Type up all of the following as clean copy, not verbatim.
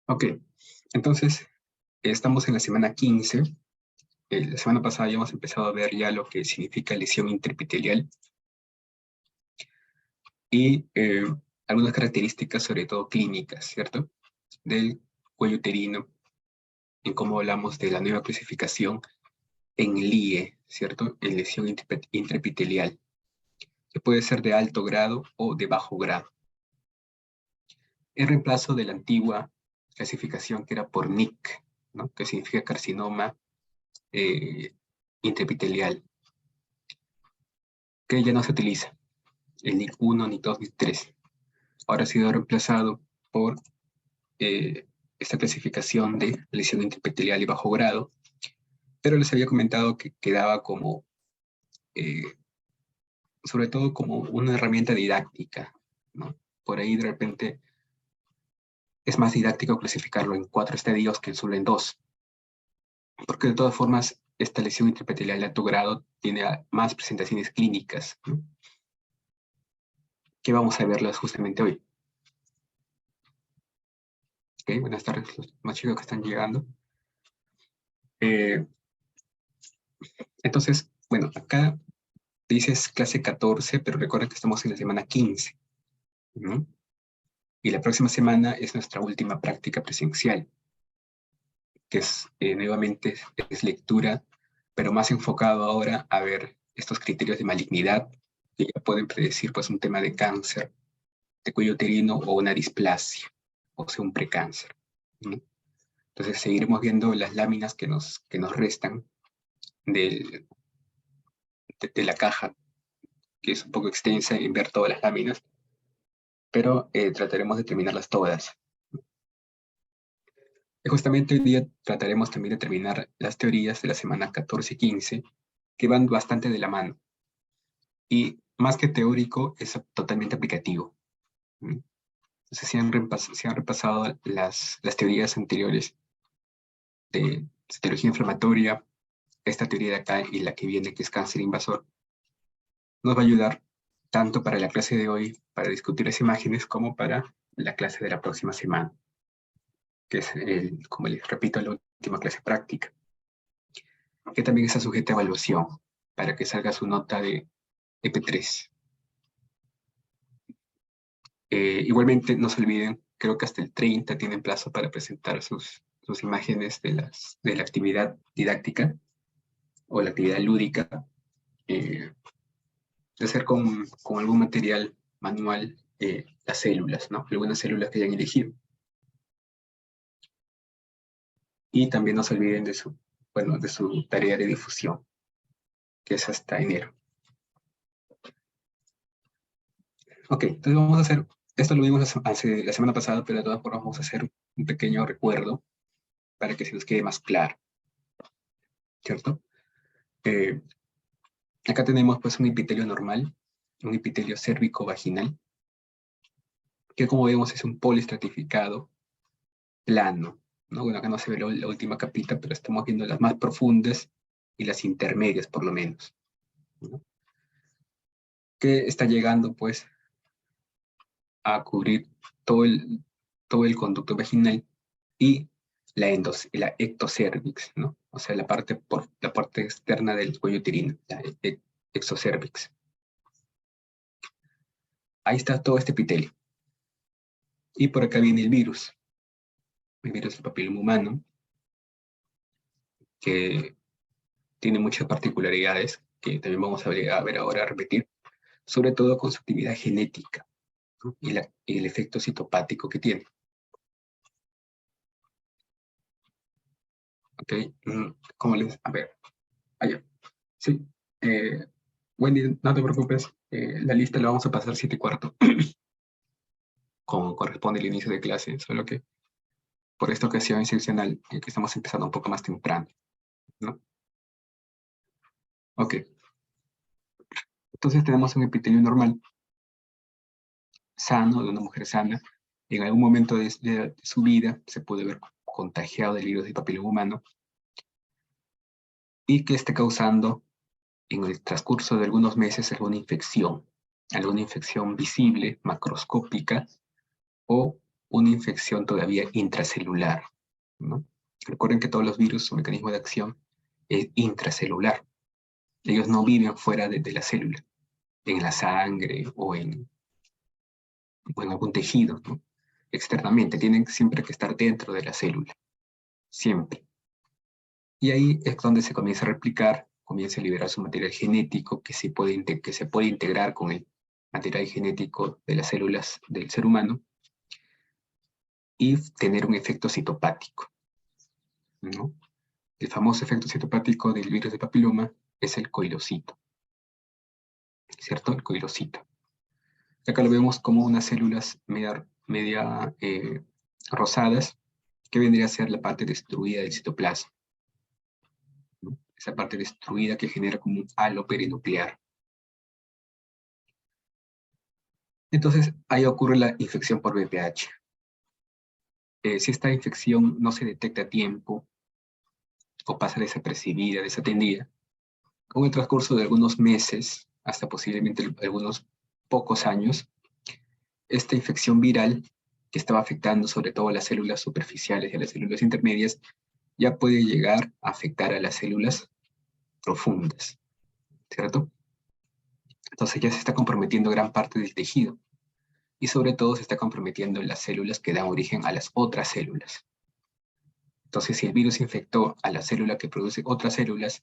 Ok, entonces estamos en la semana 15. La semana pasada ya hemos empezado a ver ya lo que significa lesión intraepitelial y algunas características, sobre todo clínicas, ¿cierto? Del cuello uterino, en cómo hablamos de la nueva clasificación en LIE, ¿cierto? En lesión intraepitelial, que puede ser de alto grado o de bajo grado. En reemplazo de la antigua clasificación que era por NIC, ¿no? Que significa carcinoma intraepitelial, que ya no se utiliza, el NIC 1, NIC 2, NIC 3. Ahora ha sido reemplazado por esta clasificación de lesión intraepitelial y bajo grado, pero les había comentado que quedaba como, sobre todo como una herramienta didáctica, ¿no? Por ahí de repente es más didáctico clasificarlo en 4 estadios que solo en 2, porque de todas formas esta lesión intraepitelial de alto grado tiene más presentaciones clínicas, ¿no? Que vamos a verlas justamente hoy. Okay, buenas tardes los más chicos que están llegando. Entonces, bueno, acá dices clase 14, pero recuerda que estamos en la semana 15, ¿no? Y la próxima semana es nuestra última práctica presencial, que es nuevamente es lectura, pero más enfocado ahora a ver estos criterios de malignidad que ya pueden predecir pues un tema de cáncer de cuello uterino o una displasia, o sea, un precáncer, ¿no? Entonces seguiremos viendo las láminas que nos restan de la caja, que es un poco extensa en ver todas las láminas, pero trataremos de terminarlas todas. Y justamente hoy día trataremos también de terminar las teorías de la semana 14 y 15, que van bastante de la mano. Y más que teórico, es totalmente aplicativo. Entonces, si han repasado las teorías anteriores de citología inflamatoria, esta teoría de acá y la que viene, que es cáncer invasor, nos va a ayudar tanto para la clase de hoy, para discutir las imágenes, como para la clase de la próxima semana, que es, como les repito, la última clase práctica, que también está sujeta a evaluación, para que salga su nota de EP3. Igualmente, no se olviden, creo que hasta el 30 tienen plazo para presentar sus imágenes de la actividad didáctica o la actividad lúdica, de hacer con algún material manual las células, ¿no? Algunas células que hayan elegido. Y también no se olviden de su tarea de difusión, que es hasta enero. Ok, entonces vamos a hacer, esto lo vimos la semana pasada, pero de todas formas vamos a hacer un pequeño recuerdo para que se nos quede más claro, ¿cierto? Acá tenemos pues un epitelio normal, un epitelio cérvico-vaginal, que como vemos es un poliestratificado plano, ¿no? Bueno, acá no se ve la última capita, pero estamos viendo las más profundas y las intermedias por lo menos, ¿no? Que está llegando pues a cubrir todo el conducto vaginal y la ectocervix, ¿no? O sea, la parte externa del cuello uterino, la exocervix. Ahí está todo este epitelio. Y por acá viene el virus del papiloma humano, que tiene muchas particularidades que también vamos a ver ahora, a repetir, sobre todo con su actividad genética, ¿no? Y el efecto citopático que tiene. ¿Ok? ¿Cómo les...? A ver, allá. Sí. Wendy, no te preocupes, la lista la vamos a pasar 7:15, como corresponde el inicio de clase, solo que por esta ocasión excepcional, que estamos empezando un poco más temprano, ¿no? Ok. Entonces tenemos un epitelio normal, sano, de una mujer sana. En algún momento de su vida se puede ver contagiado del virus del papiloma humano y que esté causando en el transcurso de algunos meses alguna infección visible, macroscópica, o una infección todavía intracelular, ¿no? Recuerden que todos los virus, su mecanismo de acción es intracelular. Ellos no viven fuera de la célula, en la sangre o en algún tejido, ¿no? Externamente, tienen siempre que estar dentro de la célula, siempre. Y ahí es donde se comienza a replicar, comienza a liberar su material genético que se puede integrar con el material genético de las células del ser humano y tener un efecto citopático, ¿no? El famoso efecto citopático del virus de papiloma es el coilocito, ¿cierto? El coilocito. Acá lo vemos como unas células media rosadas, que vendría a ser la parte destruida del citoplasma, ¿no? Esa parte destruida que genera como un halo perinuclear. Entonces, ahí ocurre la infección por VPH. Si esta infección no se detecta a tiempo o pasa desapercibida, desatendida, con el transcurso de algunos meses, hasta posiblemente algunos pocos años, esta infección viral que estaba afectando sobre todo a las células superficiales y a las células intermedias, ya puede llegar a afectar a las células profundas, ¿cierto? Entonces ya se está comprometiendo gran parte del tejido y sobre todo se está comprometiendo las células que dan origen a las otras células. Entonces, si el virus infectó a la célula que produce otras células,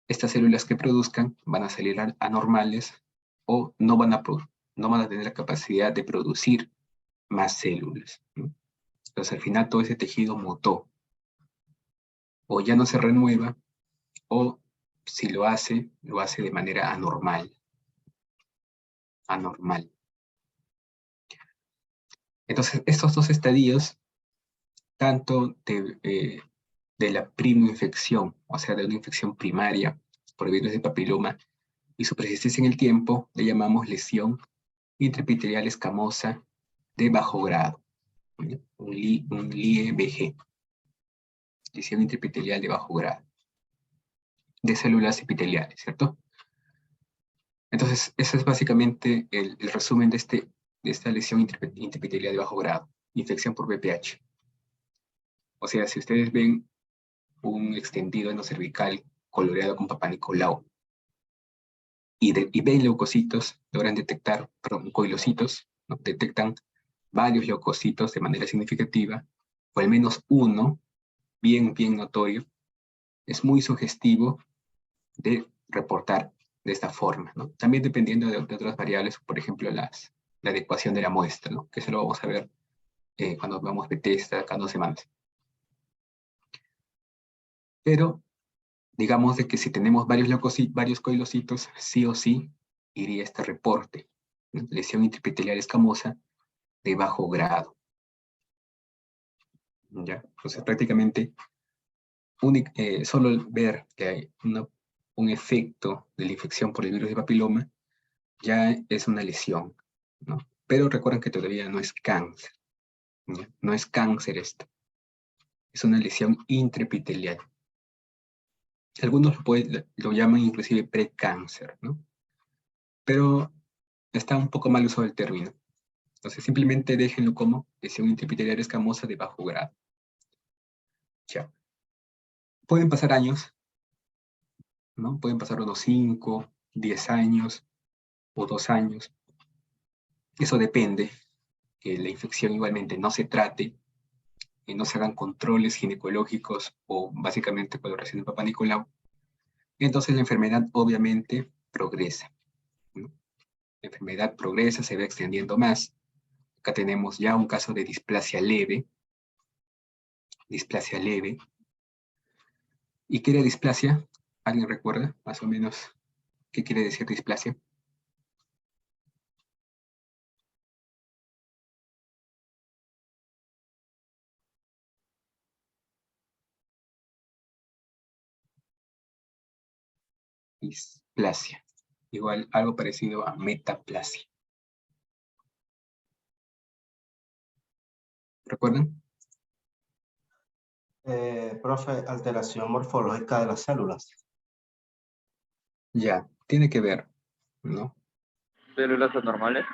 estas células que produzcan van a salir anormales o no van a tener la capacidad de producir más células, ¿no? Entonces, al final todo ese tejido mutó. O ya no se renueva, o si lo hace de manera anormal. Entonces, estos dos estadios, tanto de la primoinfección, o sea, de una infección primaria por el virus de papiloma, y su persistencia en el tiempo, le llamamos lesión intraepitelial escamosa de bajo grado, un LIE-BG, lesión intraepitelial de bajo grado, de células epiteliales, ¿cierto? Entonces, ese es básicamente el resumen de esta lesión intraepitelial de bajo grado, infección por VPH. O sea, si ustedes ven un extendido endocervical coloreado con Papá Nicolau y ven leucocitos, logran detectar, perdón, coilocitos, ¿no? Detectan varios leucocitos de manera significativa, o al menos uno, bien notorio, es muy sugestivo de reportar de esta forma, ¿no? También dependiendo de otras variables, por ejemplo, la adecuación de la muestra, ¿no? Que eso lo vamos a ver cuando veamos Bethesda cada 2 semanas. Pero digamos de que si tenemos varios coilocitos, sí o sí iría este reporte, ¿no? Lesión intraepitelial escamosa de bajo grado. ¿Ya? Entonces prácticamente solo ver que hay un efecto de la infección por el virus de papiloma ya es una lesión, ¿no? Pero recuerden que todavía no es cáncer, ¿ya? No es cáncer esto, es una lesión intraepitelial. Algunos lo llaman inclusive precáncer, ¿no? Pero está un poco mal usado el término. Entonces simplemente déjenlo como lesión intraepitelial escamosa de bajo grado. Ya. Pueden pasar años, ¿no? Pueden pasar unos 5, 10 años o 2 años. Eso depende que la infección igualmente no se trate y no se hagan controles ginecológicos o básicamente coloración de Papá Nicolau. Entonces la enfermedad obviamente progresa, ¿no? La enfermedad progresa, se va extendiendo más. Acá tenemos ya un caso de displasia leve. Displasia leve. ¿Y qué era displasia? ¿Alguien recuerda más o menos qué quiere decir displasia? Displasia. Igual algo parecido a metaplasia. ¿Recuerdan? Profe, alteración morfológica de las células. Ya, tiene que ver, ¿no? ¿Células anormales?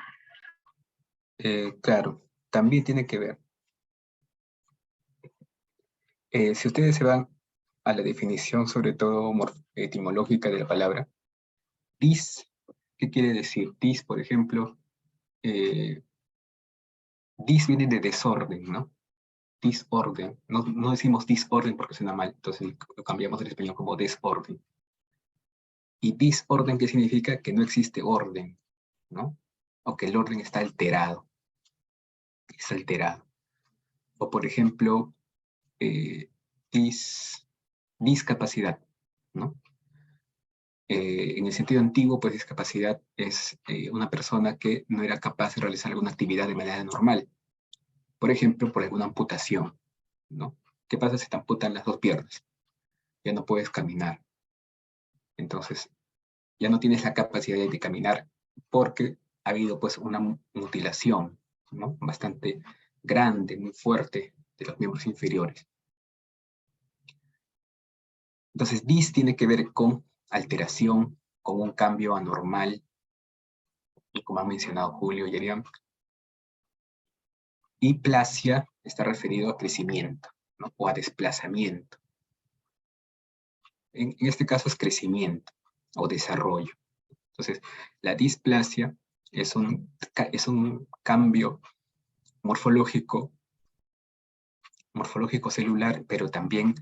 Claro, también tiene que ver. Si ustedes se van a la definición, sobre todo etimológica de la palabra, dis, ¿qué quiere decir? Dis, por ejemplo, dis viene de desorden, ¿no? Disorden. No decimos disorden porque suena mal, entonces lo cambiamos del español como desorden. Y disorden, ¿qué significa? Que no existe orden, ¿no? O que el orden está alterado. Está alterado. O por ejemplo, discapacidad, ¿no? En el sentido antiguo, pues discapacidad es una persona que no era capaz de realizar alguna actividad de manera normal. Por ejemplo, por alguna amputación, ¿no? ¿Qué pasa si te amputan las dos piernas? Ya no puedes caminar. Entonces, ya no tienes la capacidad de caminar porque ha habido pues una mutilación, ¿no? Bastante grande, muy fuerte de los miembros inferiores. Entonces, dis tiene que ver con alteración, con un cambio anormal, y como ha mencionado Julio y Elian. Y plasia está referido a crecimiento, ¿no? O a desplazamiento. En este caso es crecimiento o desarrollo. Entonces, la displasia es un cambio morfológico celular, pero también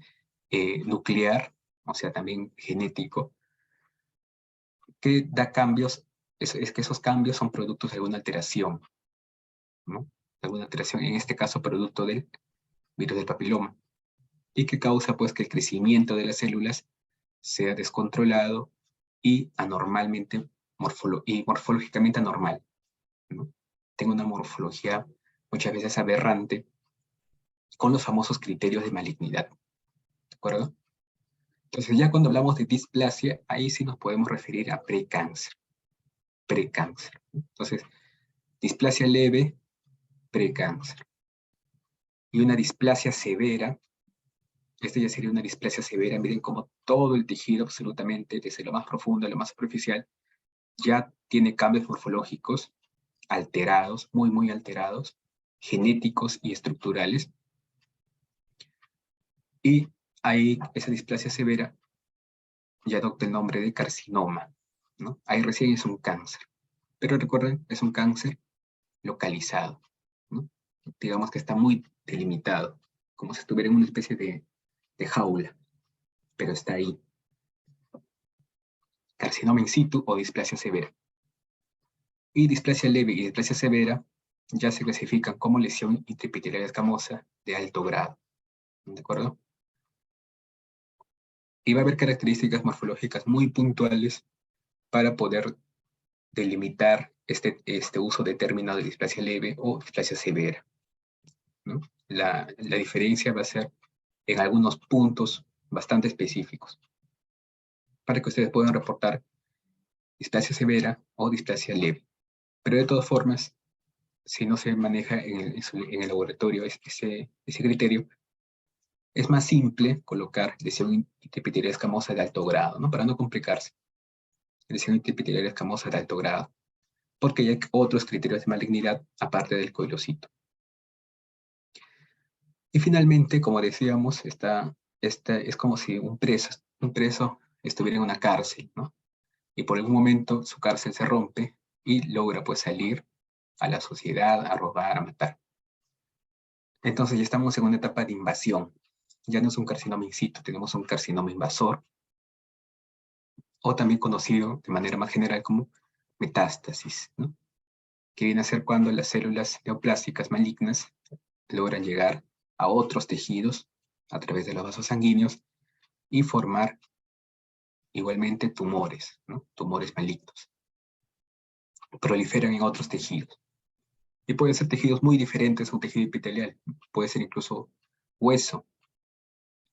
nuclear, o sea, también genético, que da cambios, es que esos cambios son productos de alguna alteración, ¿no? Alguna alteración, en este caso producto del virus del papiloma, y que causa pues que el crecimiento de las células sea descontrolado y anormalmente, morfológicamente anormal, ¿no? Tengo una morfología muchas veces aberrante con los famosos criterios de malignidad, ¿de acuerdo? Entonces ya cuando hablamos de displasia, ahí sí nos podemos referir a precáncer. Precáncer. Entonces, displasia leve, precáncer. Y una displasia severa, esta ya sería una displasia severa, miren cómo todo el tejido absolutamente, desde lo más profundo a lo más superficial, ya tiene cambios morfológicos alterados, muy, muy alterados, genéticos y estructurales. Y ahí esa displasia severa ya adopta el nombre de carcinoma, ¿no? Ahí recién es un cáncer. Pero recuerden, es un cáncer localizado, ¿no? Digamos que está muy delimitado, como si estuviera en una especie de jaula, pero está ahí. Carcinoma in situ o displasia severa. Y displasia leve y displasia severa ya se clasifican como lesión intraepitelial escamosa de alto grado, ¿de acuerdo? Y va a haber características morfológicas muy puntuales para poder delimitar este uso de término de displasia leve o displasia severa, ¿no? La diferencia va a ser en algunos puntos bastante específicos para que ustedes puedan reportar displasia severa o displasia leve. Pero de todas formas, si no se maneja en el laboratorio ese criterio, es más simple colocar lesión intraepitelial escamosa de alto grado, ¿no? Para no complicarse. Lesión intraepitelial escamosa de alto grado, porque hay otros criterios de malignidad aparte del coilocito. Y finalmente, como decíamos, esta es como si un preso estuviera en una cárcel, ¿no? Y por algún momento su cárcel se rompe y logra pues salir a la sociedad, a robar, a matar. Entonces ya estamos en una etapa de invasión. Ya no es un carcinoma in situ, tenemos un carcinoma invasor, o también conocido de manera más general como metástasis, ¿no? Que viene a ser cuando las células neoplásticas malignas logran llegar a otros tejidos a través de los vasos sanguíneos y formar igualmente tumores, ¿no? Tumores malignos. Proliferan en otros tejidos. Y pueden ser tejidos muy diferentes a un tejido epitelial. Puede ser incluso hueso,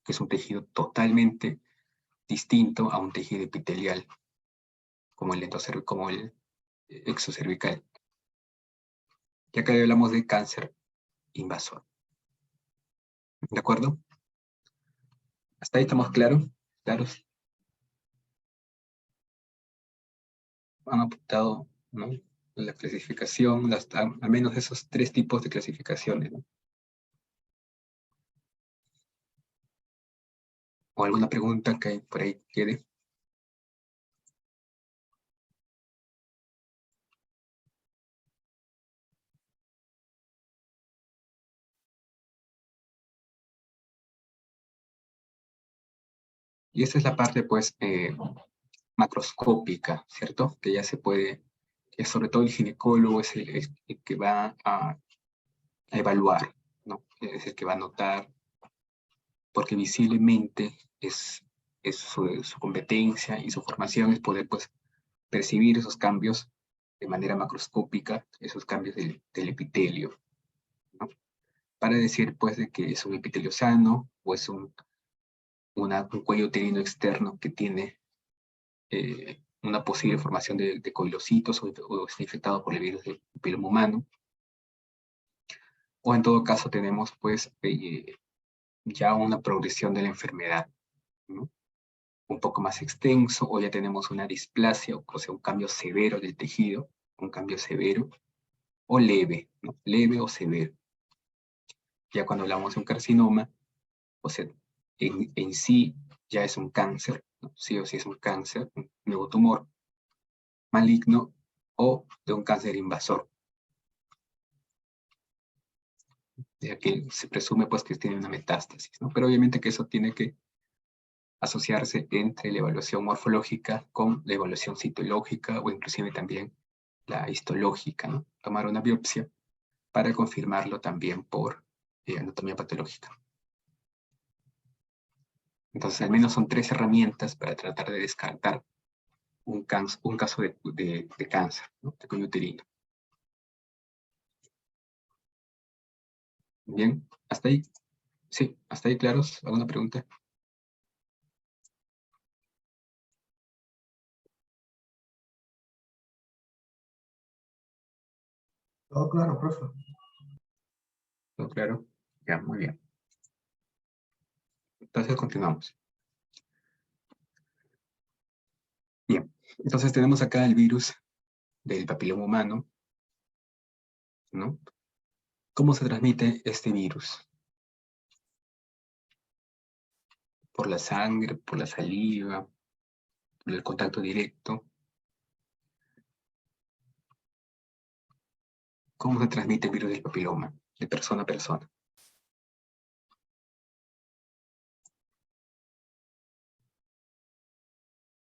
que es un tejido totalmente distinto a un tejido epitelial, como el exocervical. Y acá hablamos de cáncer invasor. ¿De acuerdo? ¿Hasta ahí estamos claros? ¿Claros? Han apuntado, ¿no? La clasificación, al menos esos 3 tipos de clasificaciones, ¿no? ¿O alguna pregunta que por ahí quede? Y esta es la parte, pues, macroscópica, ¿cierto? Que ya se puede, que sobre todo el ginecólogo es el que va a evaluar, ¿no? Es el que va a notar, porque visiblemente es su competencia y su formación es poder, pues, percibir esos cambios de manera macroscópica, esos cambios del epitelio, ¿no? Para decir, pues, de que es un epitelio sano o es un cuello uterino externo que tiene una posible formación de coilocitos o está infectado por el virus del papiloma humano. O en todo caso tenemos, pues, ya una progresión de la enfermedad, ¿no? Un poco más extenso, o ya tenemos una displasia, o sea, un cambio severo del tejido, un cambio severo, o leve, ¿no? Leve o severo. Ya cuando hablamos de un carcinoma, o sea, en sí ya es un cáncer, ¿no? Sí o sí es un cáncer, un nuevo tumor maligno, o de un cáncer invasor, ya que se presume, pues, que tiene una metástasis, ¿no? Pero obviamente que eso tiene que asociarse entre la evaluación morfológica con la evaluación citológica o inclusive también la histológica, ¿no? Tomar una biopsia para confirmarlo también por anatomía patológica. Entonces, al menos son 3 herramientas para tratar de descartar un caso de cáncer, ¿no? De cuello uterino. Bien, ¿hasta ahí? Sí, ¿hasta ahí claros? ¿Alguna pregunta? Todo claro, profe. ¿Todo claro? Ya, muy bien. Entonces, continuamos. Bien, entonces tenemos acá el virus del papiloma humano, ¿no? ¿Cómo se transmite este virus? Por la sangre, por la saliva, por el contacto directo. ¿Cómo se transmite el virus del papiloma de persona a persona?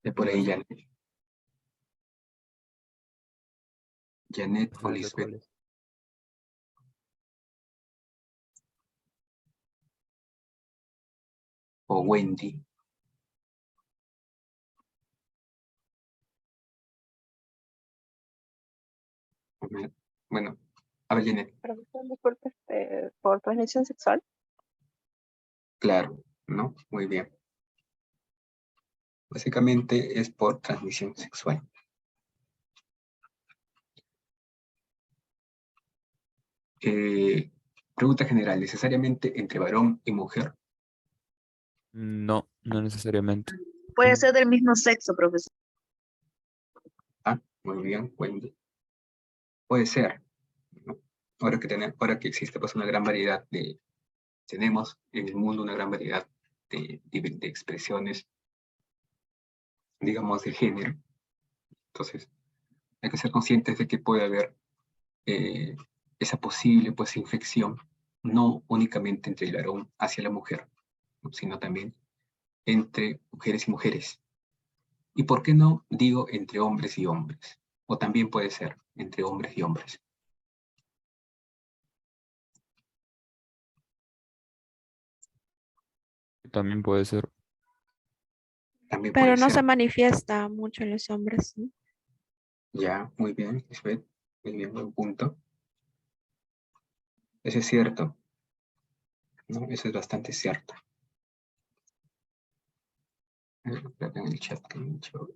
De por ahí, Janet o Lisbeth o Wendy. Bueno, a ver, Janet, Profesor, disculpe, por transmisión sexual. claro, ¿no? Muy bien. Básicamente es por transmisión sexual. Pregunta general, ¿necesariamente entre varón y mujer? No, no necesariamente. Puede ser del mismo sexo, profesor. Ah, muy bien, Wendy. Puede ser, ¿no? Ahora que existe, pues, una gran variedad tenemos en el mundo una gran variedad de expresiones, digamos, de género. Entonces, hay que ser conscientes de que puede haber eh, esa posible, pues, infección, no únicamente entre el varón hacia la mujer, ¿no? Sino también entre mujeres y mujeres. ¿Y por qué no digo entre hombres y hombres? O también puede ser entre hombres y hombres. También puede ser. También Pero puede no se ser. manifiesta mucho en los hombres, ¿no? Ya, muy bien, Lisbeth. Muy bien, buen punto. Eso es cierto, ¿no? Eso es bastante cierto. En el chat que me he dicho.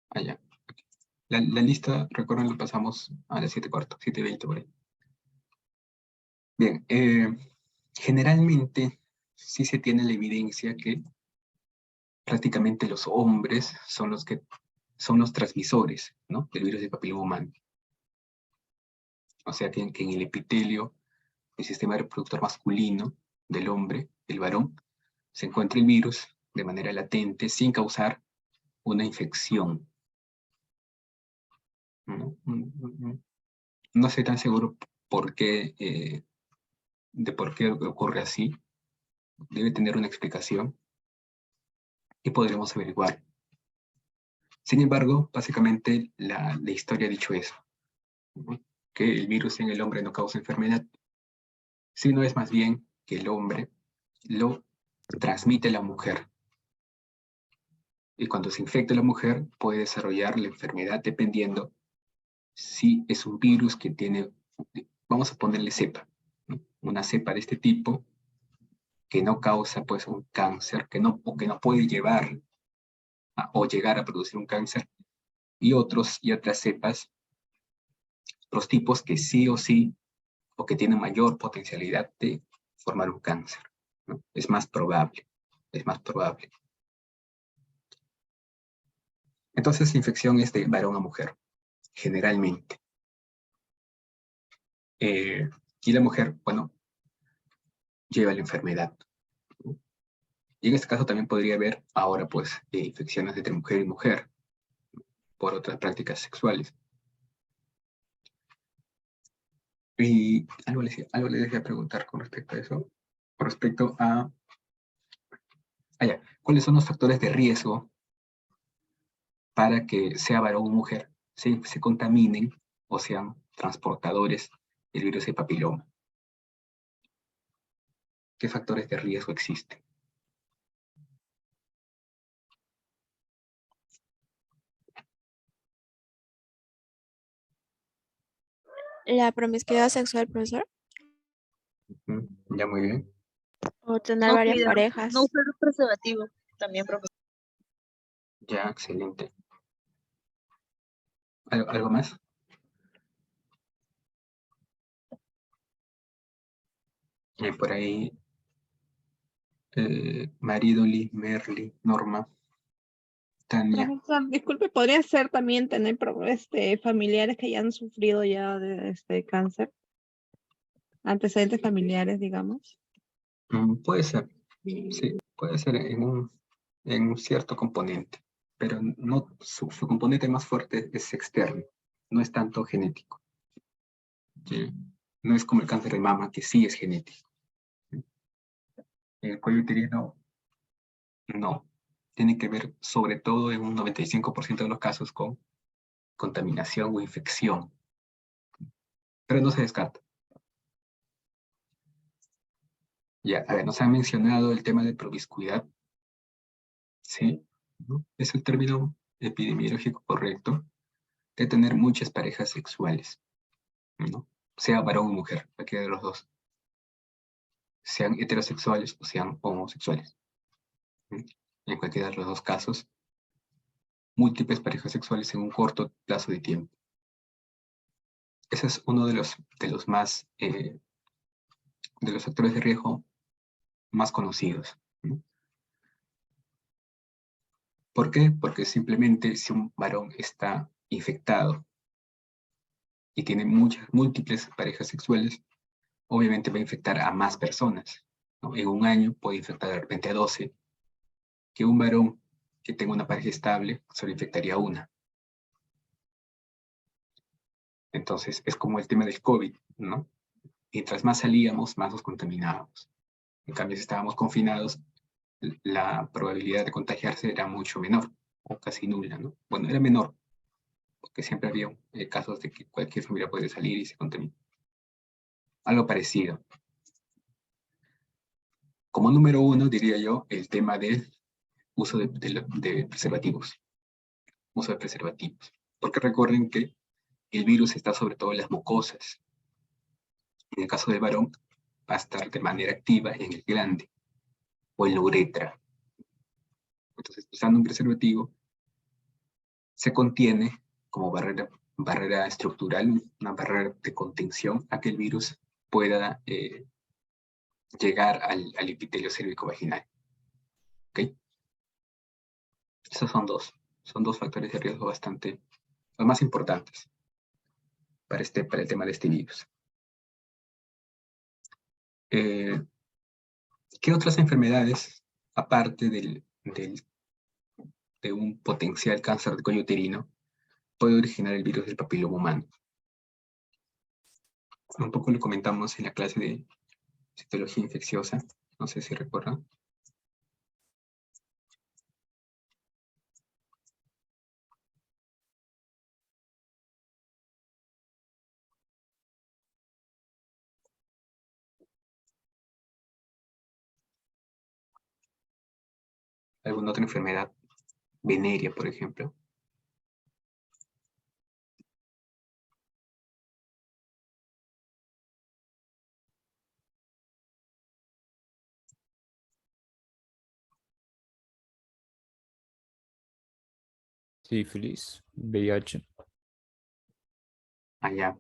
Ah, ya. La lista, recuerden, la pasamos a las 7:15, 7:20 por ahí. Bien, generalmente sí se tiene la evidencia que prácticamente los hombres son los transmisores, ¿no? Del virus del papiloma humano. O sea que en el epitelio, el sistema reproductor masculino del hombre, del varón, se encuentra el virus de manera latente sin causar una infección. No estoy tan seguro por qué, de por qué ocurre así. Debe tener una explicación y podremos averiguar. Sin embargo, básicamente la historia ha dicho eso, ¿no? Que el virus en el hombre no causa enfermedad, sino es más bien que el hombre lo transmite a la mujer. Y cuando se infecta la mujer, puede desarrollar la enfermedad dependiendo si es un virus que tiene, vamos a ponerle cepa, ¿no? Una cepa de este tipo que no causa pues un cáncer, o que no puede llevar o llegar a producir un cáncer, y otras cepas, otros tipos que sí o sí, o que tienen mayor potencialidad de formar un cáncer, ¿no? Es más probable, es más probable. Entonces, la infección es de varón a mujer, generalmente. Y la mujer, bueno, lleva la enfermedad, ¿no? Y en este caso también podría haber ahora, pues, infecciones entre mujer y mujer, por otras prácticas sexuales. Y algo les dejé preguntar con respecto a eso, con respecto a... ¿cuáles son los factores de riesgo para que sea varón o mujer se contaminen o sean transportadores del virus de papiloma? ¿Qué factores de riesgo existen? La promiscuidad sexual, profesor. Ya, muy bien. O tener No varias cuidar, parejas. no usar preservativo también, profesor. Ya, excelente. ¿Algo más? Por ahí, Maridoli, Merly, Norma, Tania. Profesor, disculpe, ¿podría ser también tener familiares que ya han sufrido ya de este cáncer? Antecedentes familiares, digamos. Puede ser, sí, puede ser en un cierto componente, pero no, su componente más fuerte es externo, no es tanto genético. ¿Sí? No es como el cáncer de mama, que sí es genético. El cuello uterino, no. Tiene que ver, sobre todo en un 95% de los casos, con contaminación o infección. Pero no se descarta. Ya, a ver, nos han mencionado el tema de promiscuidad. Sí, ¿no? Es el término epidemiológico correcto de tener muchas parejas sexuales, ¿no? Sea varón o mujer, cualquiera de los dos. Sean heterosexuales o sean homosexuales. ¿Sí? En cualquiera de los dos casos, múltiples parejas sexuales en un corto plazo de tiempo. Ese es uno de los más, de los factores de riesgo más conocidos, ¿no? ¿Por qué? Porque simplemente si un varón está infectado y tiene múltiples parejas sexuales, obviamente va a infectar a más personas, ¿no? En un año puede infectar de repente a 12, que un varón que tenga una pareja estable solo infectaría a una. Entonces, es como el tema del COVID, ¿no? Mientras más salíamos, más nos contaminábamos. En cambio, si estábamos confinados, la probabilidad de contagiarse era mucho menor, o casi nula, ¿no? Bueno, era menor, porque siempre había casos de que cualquier familia puede salir y se contamina. Algo parecido. Como número uno, diría yo, el tema del uso de preservativos. Uso de preservativos. Porque recuerden que el virus está sobre todo en las mucosas. En el caso del varón, va a estar de manera activa en el glande o en la uretra. Entonces, usando un preservativo, se contiene como barrera estructural, una barrera de contención a que el virus pueda llegar al epitelio cérvico vaginal. ¿Ok? Esos son dos factores de riesgo bastante, los más importantes para el tema de este virus. ¿Qué otras enfermedades aparte de un potencial cáncer de cuello uterino, puede originar el virus del papiloma humano. Un poco lo comentamos en la clase de citología infecciosa, no sé si recuerdan. ¿Alguna otra enfermedad venérea, por ejemplo? Sífilis, VIH. Allá.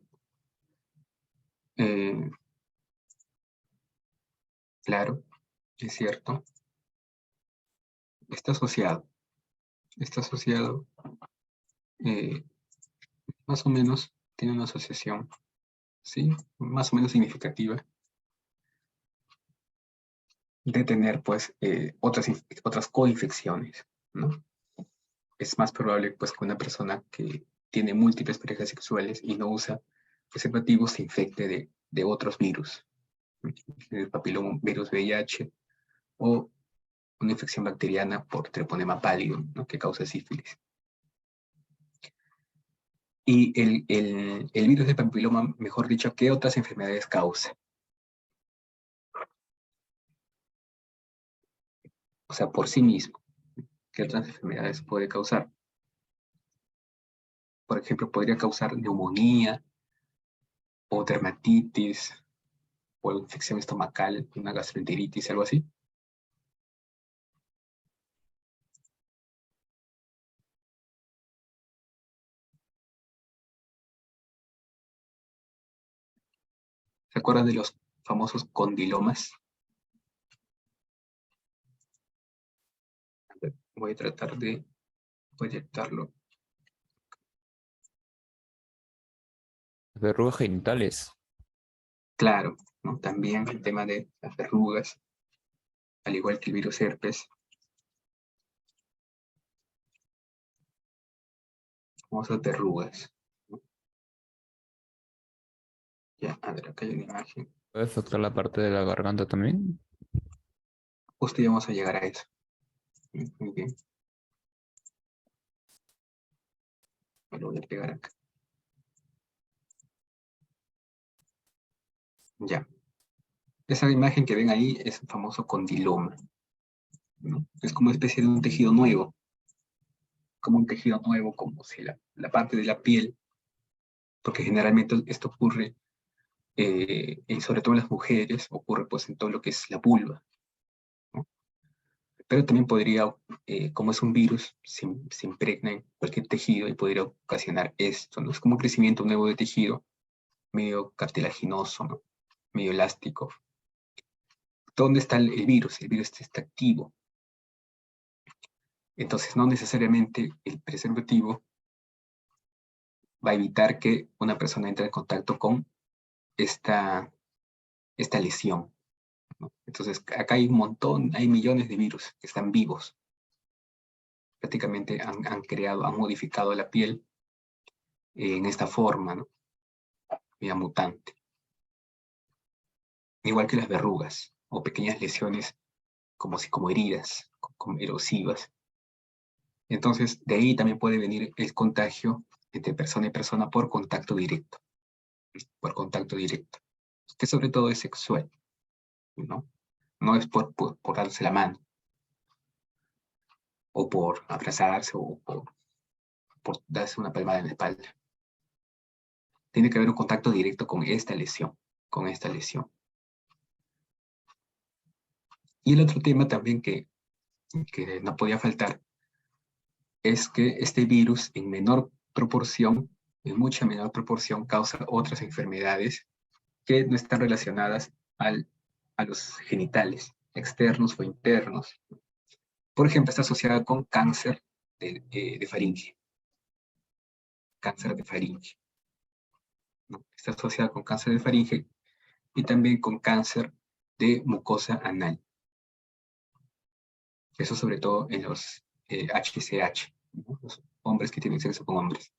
Claro, es cierto. Está asociado. Está asociado, más o menos, tiene una asociación, ¿sí? Más o menos significativa de tener, pues, otras coinfecciones, ¿no? Es más probable, pues, que una persona que tiene múltiples parejas sexuales y no usa preservativos se infecte de otros virus, el papilomavirus VIH o una infección bacteriana por treponema pálido, ¿no? Que causa sífilis. Y el virus del papiloma, mejor dicho, ¿qué otras enfermedades causa? O sea, por sí mismo, ¿qué otras enfermedades puede causar? Por ejemplo, podría causar neumonía o dermatitis o infección estomacal, una gastroenteritis, algo así. ¿Se acuerdan de los famosos condilomas? A ver, voy a tratar de proyectarlo. Verrugas genitales. Claro, ¿no? También el tema de las verrugas, al igual que el virus herpes. Famosas verrugas, ¿no? Ya, a ver, acá hay una imagen. ¿Puede afectar la parte de la garganta también? Justo ya vamos a llegar a eso. Muy bien. Me lo voy a pegar acá. Ya. Esa imagen que ven ahí es el famoso condiloma, ¿no? Es como una especie de un tejido nuevo, como si la parte de la piel, porque generalmente esto ocurre, y sobre todo en las mujeres, ocurre pues en todo lo que es la vulva, ¿no? Pero también podría, como es un virus, se impregna en cualquier tejido y podría ocasionar esto, ¿no? Es como un crecimiento nuevo de tejido, medio cartilaginoso, ¿no? Medio elástico. ¿Dónde está el virus? El virus está activo. Entonces, no necesariamente el preservativo va a evitar que una persona entre en contacto con esta lesión, ¿no? Entonces, acá hay un montón, hay millones de virus que están vivos. Prácticamente han modificado la piel en esta forma, ¿no? Vía mutante. Igual que las verrugas o pequeñas lesiones como heridas, como erosivas. Entonces, de ahí también puede venir el contagio entre persona y persona por contacto directo. Por contacto directo. Que sobre todo es sexual, ¿no? No es por darse la mano, o por abrazarse, o por darse una palmada en la espalda. Tiene que haber un contacto directo con esta lesión, con esta lesión. Y el otro tema también que no podía faltar es que este virus en menor proporción, en mucha menor proporción, causa otras enfermedades que no están relacionadas a los genitales, externos o internos. Por ejemplo, está asociada con cáncer de faringe. Cáncer de faringe, ¿no? Está asociada con cáncer de faringe y también con cáncer de mucosa anal. Eso sobre todo en los HCH, ¿no? Los hombres que tienen sexo con hombres.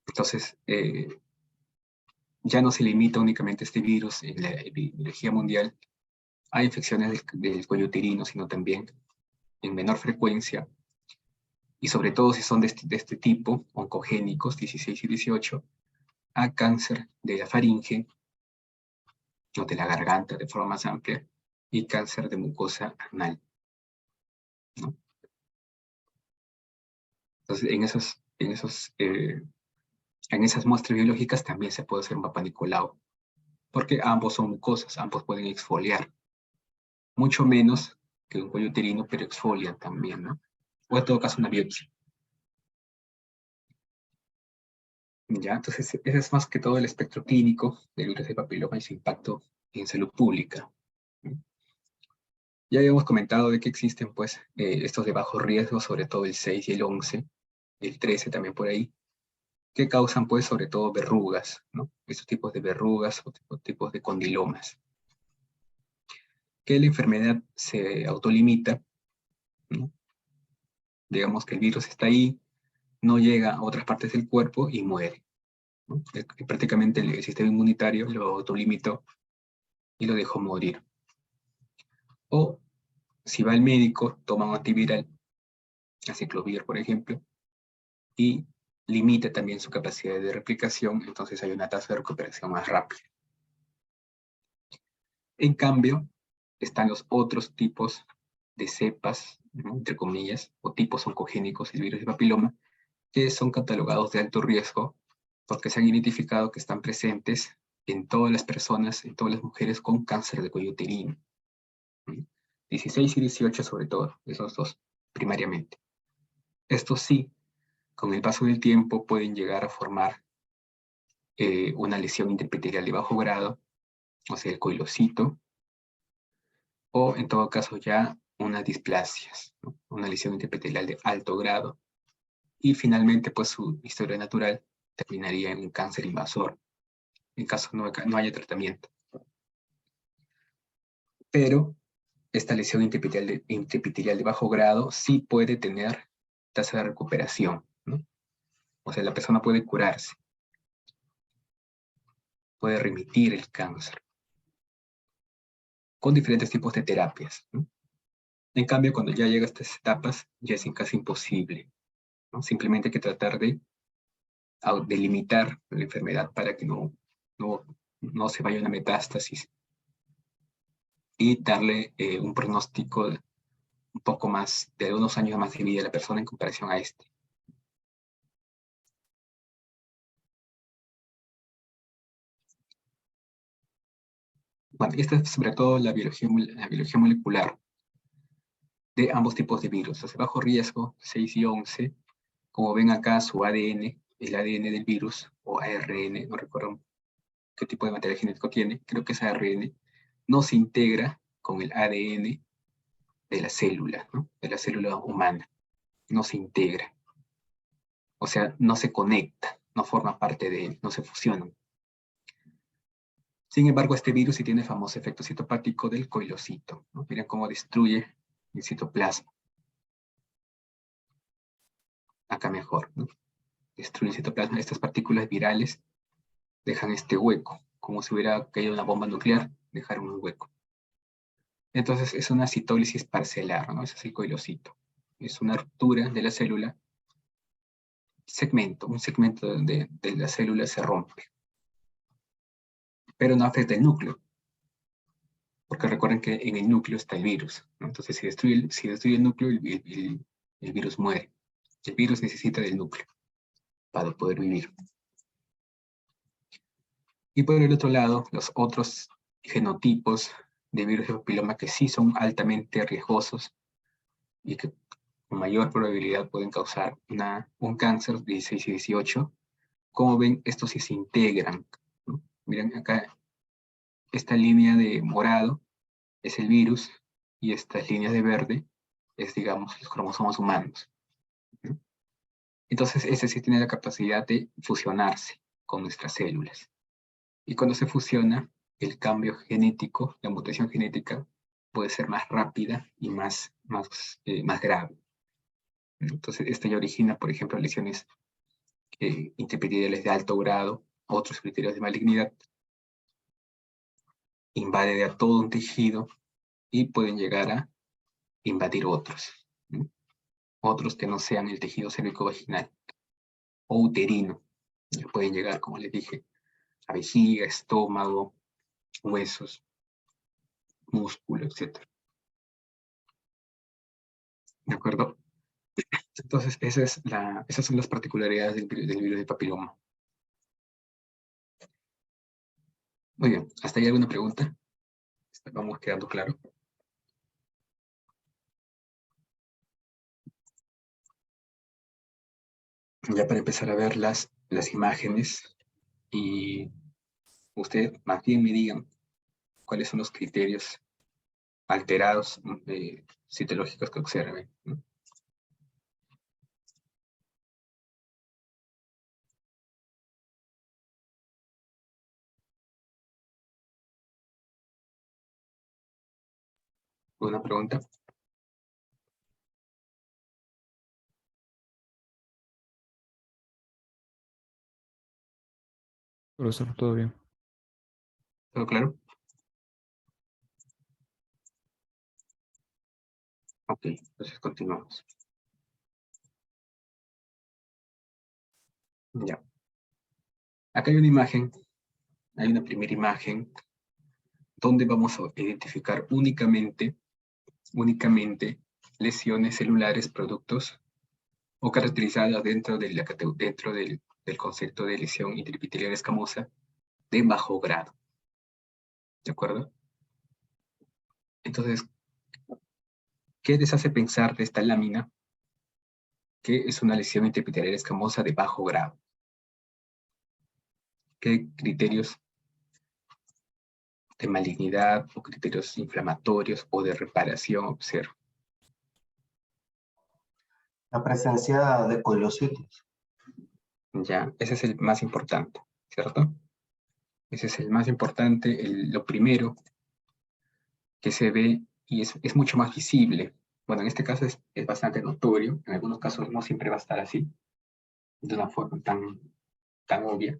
Entonces, ya no se limita únicamente este virus en la epidemiología mundial a infecciones del cuello uterino, sino también en menor frecuencia, y sobre todo si son de este tipo, oncogénicos, 16 y 18, a cáncer de la faringe, o de la garganta de forma más amplia, y cáncer de mucosa anal, ¿no? Entonces, en esas muestras biológicas también se puede hacer un Papá Nicolau, porque ambos son mucosas, ambos pueden exfoliar, mucho menos que un cuello uterino, pero exfolian también, ¿no? O en todo caso una biopsia. ¿Ya? Entonces, ese es más que todo el espectro clínico del virus de papiloma y su impacto en salud pública. Ya habíamos comentado de que existen, pues, estos de bajo riesgo, sobre todo el 6 y el 11, el 13 también por ahí, que causan, pues, sobre todo verrugas, ¿no? Estos tipos de verrugas o tipos de condilomas. Que la enfermedad se autolimita, ¿no? Digamos que el virus está ahí, no llega a otras partes del cuerpo y muere, ¿no? Prácticamente el sistema inmunitario lo autolimitó y lo dejó morir. O si va al médico, toma un antiviral, aciclovir, por ejemplo, y limita también su capacidad de replicación, entonces hay una tasa de recuperación más rápida. En cambio, están los otros tipos de cepas, ¿no? Entre comillas, o tipos oncogénicos del virus de papiloma, que son catalogados de alto riesgo porque se han identificado que están presentes en todas las personas, en todas las mujeres con cáncer de cuello uterino. 16 y 18 sobre todo, esos dos primariamente. Estos sí, con el paso del tiempo pueden llegar a formar una lesión interepitelial de bajo grado, o sea, el coilocito, o en todo caso ya unas displasias, ¿no? Una lesión interepitelial de alto grado, y finalmente pues su historia natural terminaría en un cáncer invasor, en caso no haya tratamiento. Pero esta lesión interepitelial de bajo grado sí puede tener tasa de recuperación, ¿no? O sea, la persona puede curarse, puede remitir el cáncer con diferentes tipos de terapias, ¿no? En cambio, cuando ya llega a estas etapas, ya es casi imposible, ¿no? Simplemente hay que tratar de limitar la enfermedad para que no se vaya a una metástasis y darle un pronóstico un poco más, de unos años más de vida a la persona en comparación a este. Bueno, esta es sobre todo la biología molecular de ambos tipos de virus. Los de bajo riesgo, 6 y 11, como ven acá su ADN, el ADN del virus, o ARN, no recuerdo qué tipo de material genético tiene, creo que es ARN, no se integra con el ADN de la célula, ¿no? De la célula humana, no se integra. O sea, no se conecta, no forma parte de él, no se fusionan. Sin embargo, este virus sí tiene el famoso efecto citopático del coilocito, ¿no? Miren cómo destruye el citoplasma. Acá mejor, ¿no? Destruye el citoplasma. Estas partículas virales dejan este hueco, como si hubiera caído una bomba nuclear, dejaron un hueco. Entonces es una citólisis parcelar, ¿no? Ese es el coilocito. Es una ruptura de la célula, un segmento de la célula se rompe. Pero no afecta el núcleo, porque recuerden que en el núcleo está el virus, ¿no? Entonces si destruye el núcleo, el virus muere. El virus necesita del núcleo para poder vivir. Y por el otro lado, los otros genotipos de virus de papiloma que sí son altamente riesgosos y que con mayor probabilidad pueden causar un cáncer 16 y 18, como ven, estos sí se integran, ¿no? Miren acá, esta línea de morado es el virus y estas líneas de verde es, digamos, los cromosomas humanos, ¿no? Entonces, ese sí tiene la capacidad de fusionarse con nuestras células. Y cuando se fusiona, el cambio genético, la mutación genética, puede ser más rápida y más grave. Entonces, esto ya origina, por ejemplo, lesiones intraepiteliales de alto grado, otros criterios de malignidad, invade a todo un tejido y pueden llegar a invadir otros, ¿no? Otros que no sean el tejido cérvico-vaginal o uterino. Pueden llegar, como les dije, a vejiga, estómago, huesos, músculo, etc. ¿De acuerdo? Entonces, esas son las particularidades del virus del papiloma. Muy bien, ¿hasta ahí alguna pregunta? Vamos quedando claro. Ya para empezar a ver las imágenes, y usted más bien me digan cuáles son los criterios alterados citológicos que observen, ¿no? ¿Una pregunta? Profesor, todo bien. ¿Todo claro? Ok, entonces continuamos. Ya. Acá hay una imagen, hay una primera imagen, donde vamos a identificar únicamente lesiones celulares, productos o caracterizadas dentro del concepto de lesión intraepitelial escamosa de bajo grado. ¿De acuerdo? Entonces, ¿qué les hace pensar de esta lámina que es una lesión intraepitelial escamosa de bajo grado? ¿Qué criterios de malignidad o criterios inflamatorios o de reparación observa? La presencia de coilocitos. Ya, ese es el más importante, ¿cierto? Ese es el más importante, lo primero que se ve y es mucho más visible. Bueno, en este caso es bastante notorio, en algunos casos no siempre va a estar así, de una forma tan obvia,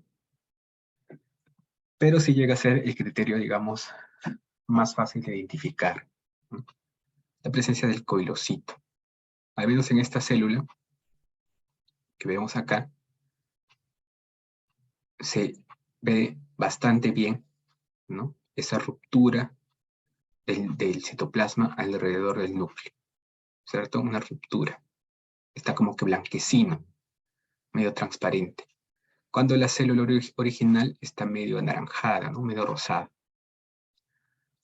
pero sí llega a ser el criterio, digamos, más fácil de identificar, ¿no? La presencia del coilocito. Al menos en esta célula que vemos acá, se ve bastante bien, ¿no? Esa ruptura del citoplasma alrededor del núcleo, ¿cierto? Una ruptura. Está como que blanquecino, medio transparente. Cuando la célula original está medio anaranjada, ¿no? Medio rosada.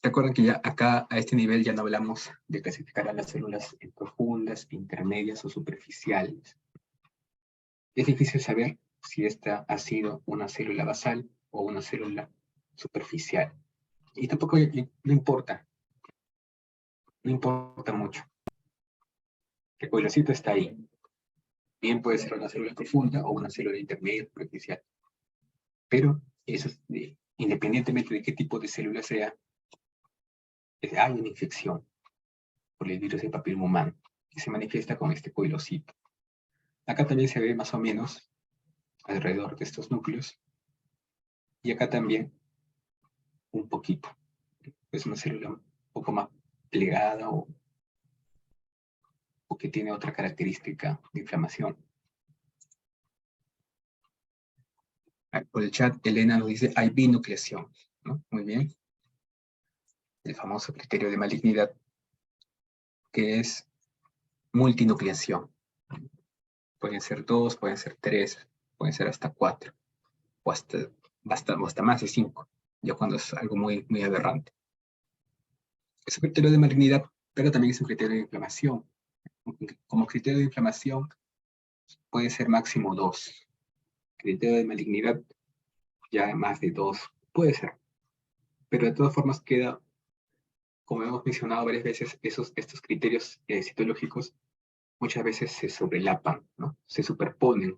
Recuerden que ya acá, a este nivel, ya no hablamos de clasificar a las células en profundas, intermedias o superficiales. Es difícil saber si esta ha sido una célula basal o una célula superficial. Y tampoco no importa mucho. El coilocito está ahí. Bien puede ser una célula profunda o una célula intermedia superficial. Pero eso es independientemente de qué tipo de célula sea, hay una infección por el virus del papiloma humano que se manifiesta con este coilocito. Acá también se ve más o menos alrededor de estos núcleos. Y acá también un poquito. Es una célula un poco más plegada o que tiene otra característica de inflamación. Por el chat, Elena nos dice, hay binucleación, ¿no? Muy bien. El famoso criterio de malignidad, que es multinucleación. Pueden ser 2, pueden ser 3, pueden ser hasta 4, o hasta más de 5, ya cuando es algo muy, muy aberrante. Es un criterio de malignidad, pero también es un criterio de inflamación. Como criterio de inflamación puede ser máximo 2. Criterio de malignidad ya más de 2, puede ser. Pero de todas formas queda, como hemos mencionado varias veces, estos criterios citológicos muchas veces se sobrelapan, ¿no? Se superponen.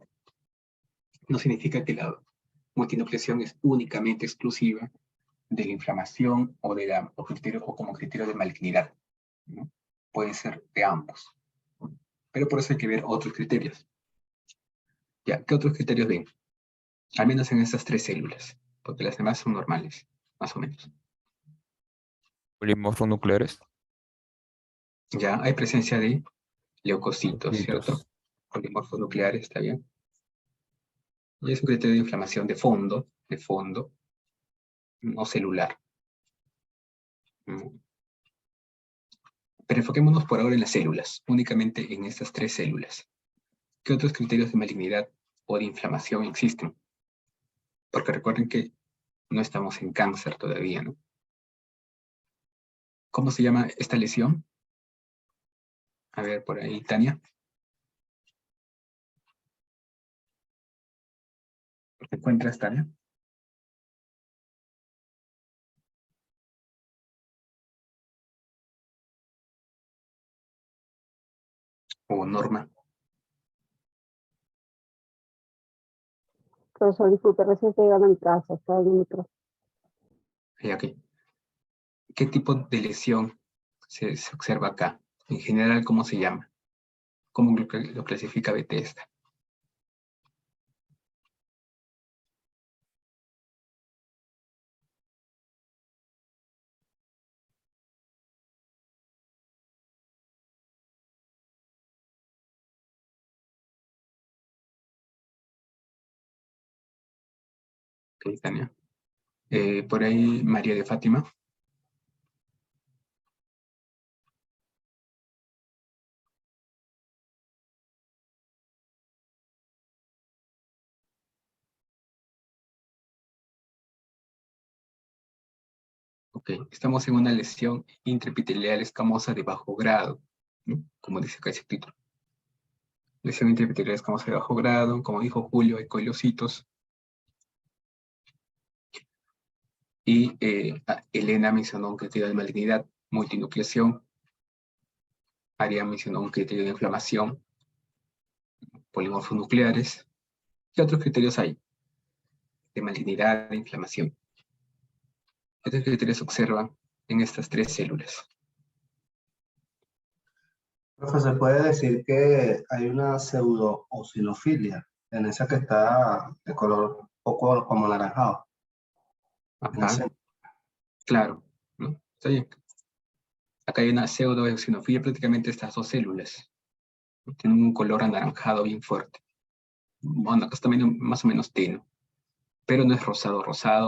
No significa que la multinucleación es únicamente exclusiva de la inflamación o, o como criterio de malignidad, ¿no? Pueden ser de ambos. Pero por eso hay que ver otros criterios. Ya, ¿qué otros criterios ven? Al menos en estas 3 células, porque las demás son normales, más o menos. Polimorfos nucleares. Ya hay presencia de leucocitos, Leucocitos. ¿cierto? Polimorfos nucleares, ¿está bien? Y es un criterio de inflamación de fondo, no celular. Pero enfoquémonos por ahora en las células, únicamente en estas 3 células. ¿Qué otros criterios de malignidad o de inflamación existen? Porque recuerden que no estamos en cáncer todavía, ¿no? ¿Cómo se llama esta lesión? A ver, por ahí, Tania. ¿Te encuentras, Tania? O Norma. Profesor, disculpe, recién estoy llegando a mi casa, estaba en el micro. Ya, ok. ¿Qué tipo de lesión se observa acá? En general, ¿cómo se llama? ¿Cómo lo clasifica Bethesda? Ok, Tania. Por ahí, María de Fátima. Ok, estamos en una lesión intraepitelial escamosa de bajo grado, ¿no? Como dice acá ese título. Lesión intraepitelial escamosa de bajo grado, como dijo Julio, hay coilocitos. Y Elena mencionó un criterio de malignidad, multinucleación. María mencionó un criterio de inflamación, polimorfos nucleares. ¿Qué otros criterios hay? De malignidad, de inflamación. ¿Qué otros criterios se observan en estas 3 células? Profe, se puede decir que hay una pseudo-eosinofilia en esa que está de color poco como anaranjado. En Ajá, ese- claro, ¿no? Está bien. Acá hay una pseudoeosinofilia, prácticamente estas 2 células. Tienen un color anaranjado bien fuerte. Bueno, acá está más o menos tenue, pero no es rosado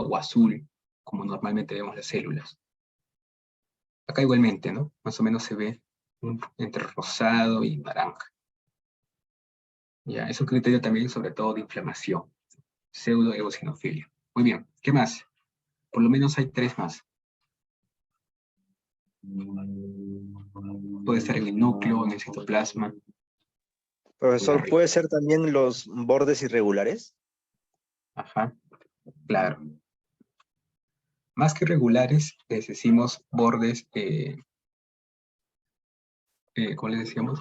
o azul, como normalmente vemos las células. Acá igualmente, ¿no? Más o menos se ve entre rosado y naranja. Ya, es un criterio también sobre todo de inflamación, pseudoeosinofilia. Muy bien, ¿qué más? Por lo menos hay 3 más. Puede estar en el núcleo, en el citoplasma. Profesor, ¿puede ser también los bordes irregulares? Ajá, claro. Más que regulares, les decimos bordes, ¿cómo les decíamos?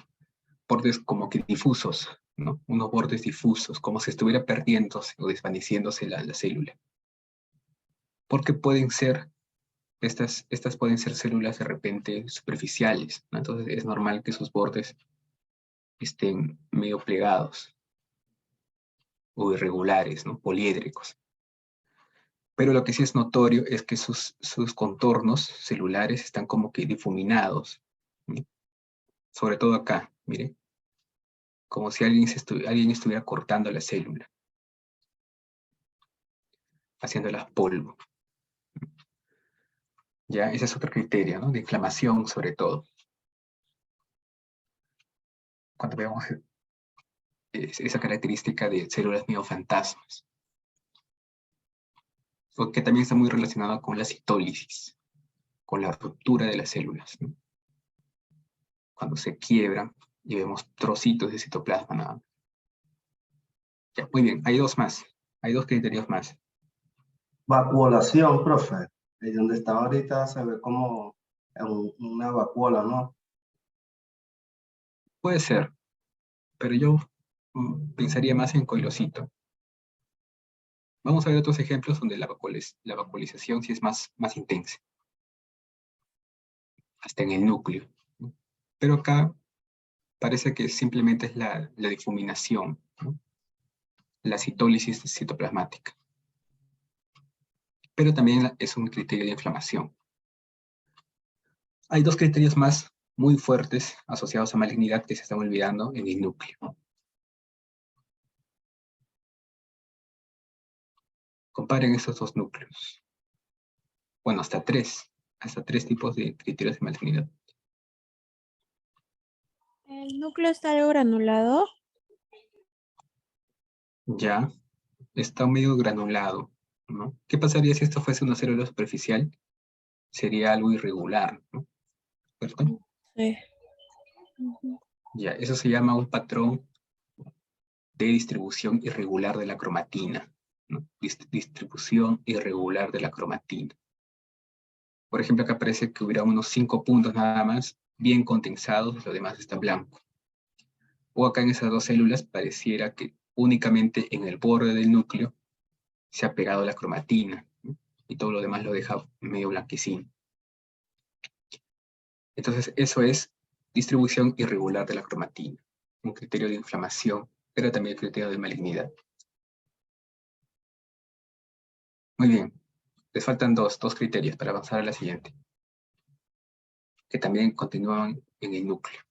Bordes como que difusos, ¿no? Unos bordes difusos, como si estuviera perdiéndose o desvaneciéndose la célula. Porque pueden ser, estas pueden ser células de repente superficiales, ¿no? Entonces es normal que sus bordes estén medio plegados o irregulares, ¿no? Poliédricos. Pero lo que sí es notorio es que sus contornos celulares están como que difuminados, ¿no? Sobre todo acá, mire, como si alguien estuviera cortando la célula, haciéndolas polvo. Ya, ese es otro criterio, ¿no? De inflamación, sobre todo. Cuando vemos esa característica de células miofantasmas, que también está muy relacionada con la citólisis, con la ruptura de las células, ¿no? Cuando se quiebran y vemos trocitos de citoplasma nada más. Ya, muy bien, hay 2 más, hay 2 criterios más. Vacuolación, profe. Ahí donde está ahorita se ve como una vacuola, ¿no? Puede ser, pero yo pensaría más en coilocito. Vamos a ver otros ejemplos donde la vacuolización sí es más intensa, hasta en el núcleo, ¿no? Pero acá parece que simplemente es la difuminación, ¿no? La citólisis citoplasmática. Pero también es un criterio de inflamación. Hay dos criterios más muy fuertes asociados a malignidad que se están olvidando en el núcleo. Comparen estos dos núcleos. Bueno, hasta tres tipos de criterios de malignidad. ¿El núcleo está algo granulado? Ya, está medio granulado, ¿no? ¿Qué pasaría si esto fuese una célula superficial? Sería algo irregular, ¿no? ¿Cierto? Sí. Ujú. Ya, eso se llama un patrón de distribución irregular de la cromatina, ¿no? Distribución irregular de la cromatina. Por ejemplo, acá parece que hubiera unos 5 puntos nada más, bien condensados, lo demás está blanco. O acá en esas dos células pareciera que únicamente en el borde del núcleo se ha pegado la cromatina, ¿no? Y todo lo demás lo deja medio blanquecino. Entonces, eso es distribución irregular de la cromatina, un criterio de inflamación, pero también criterio de malignidad. Muy bien, les faltan dos criterios para avanzar a la siguiente, que también continúan en el núcleo.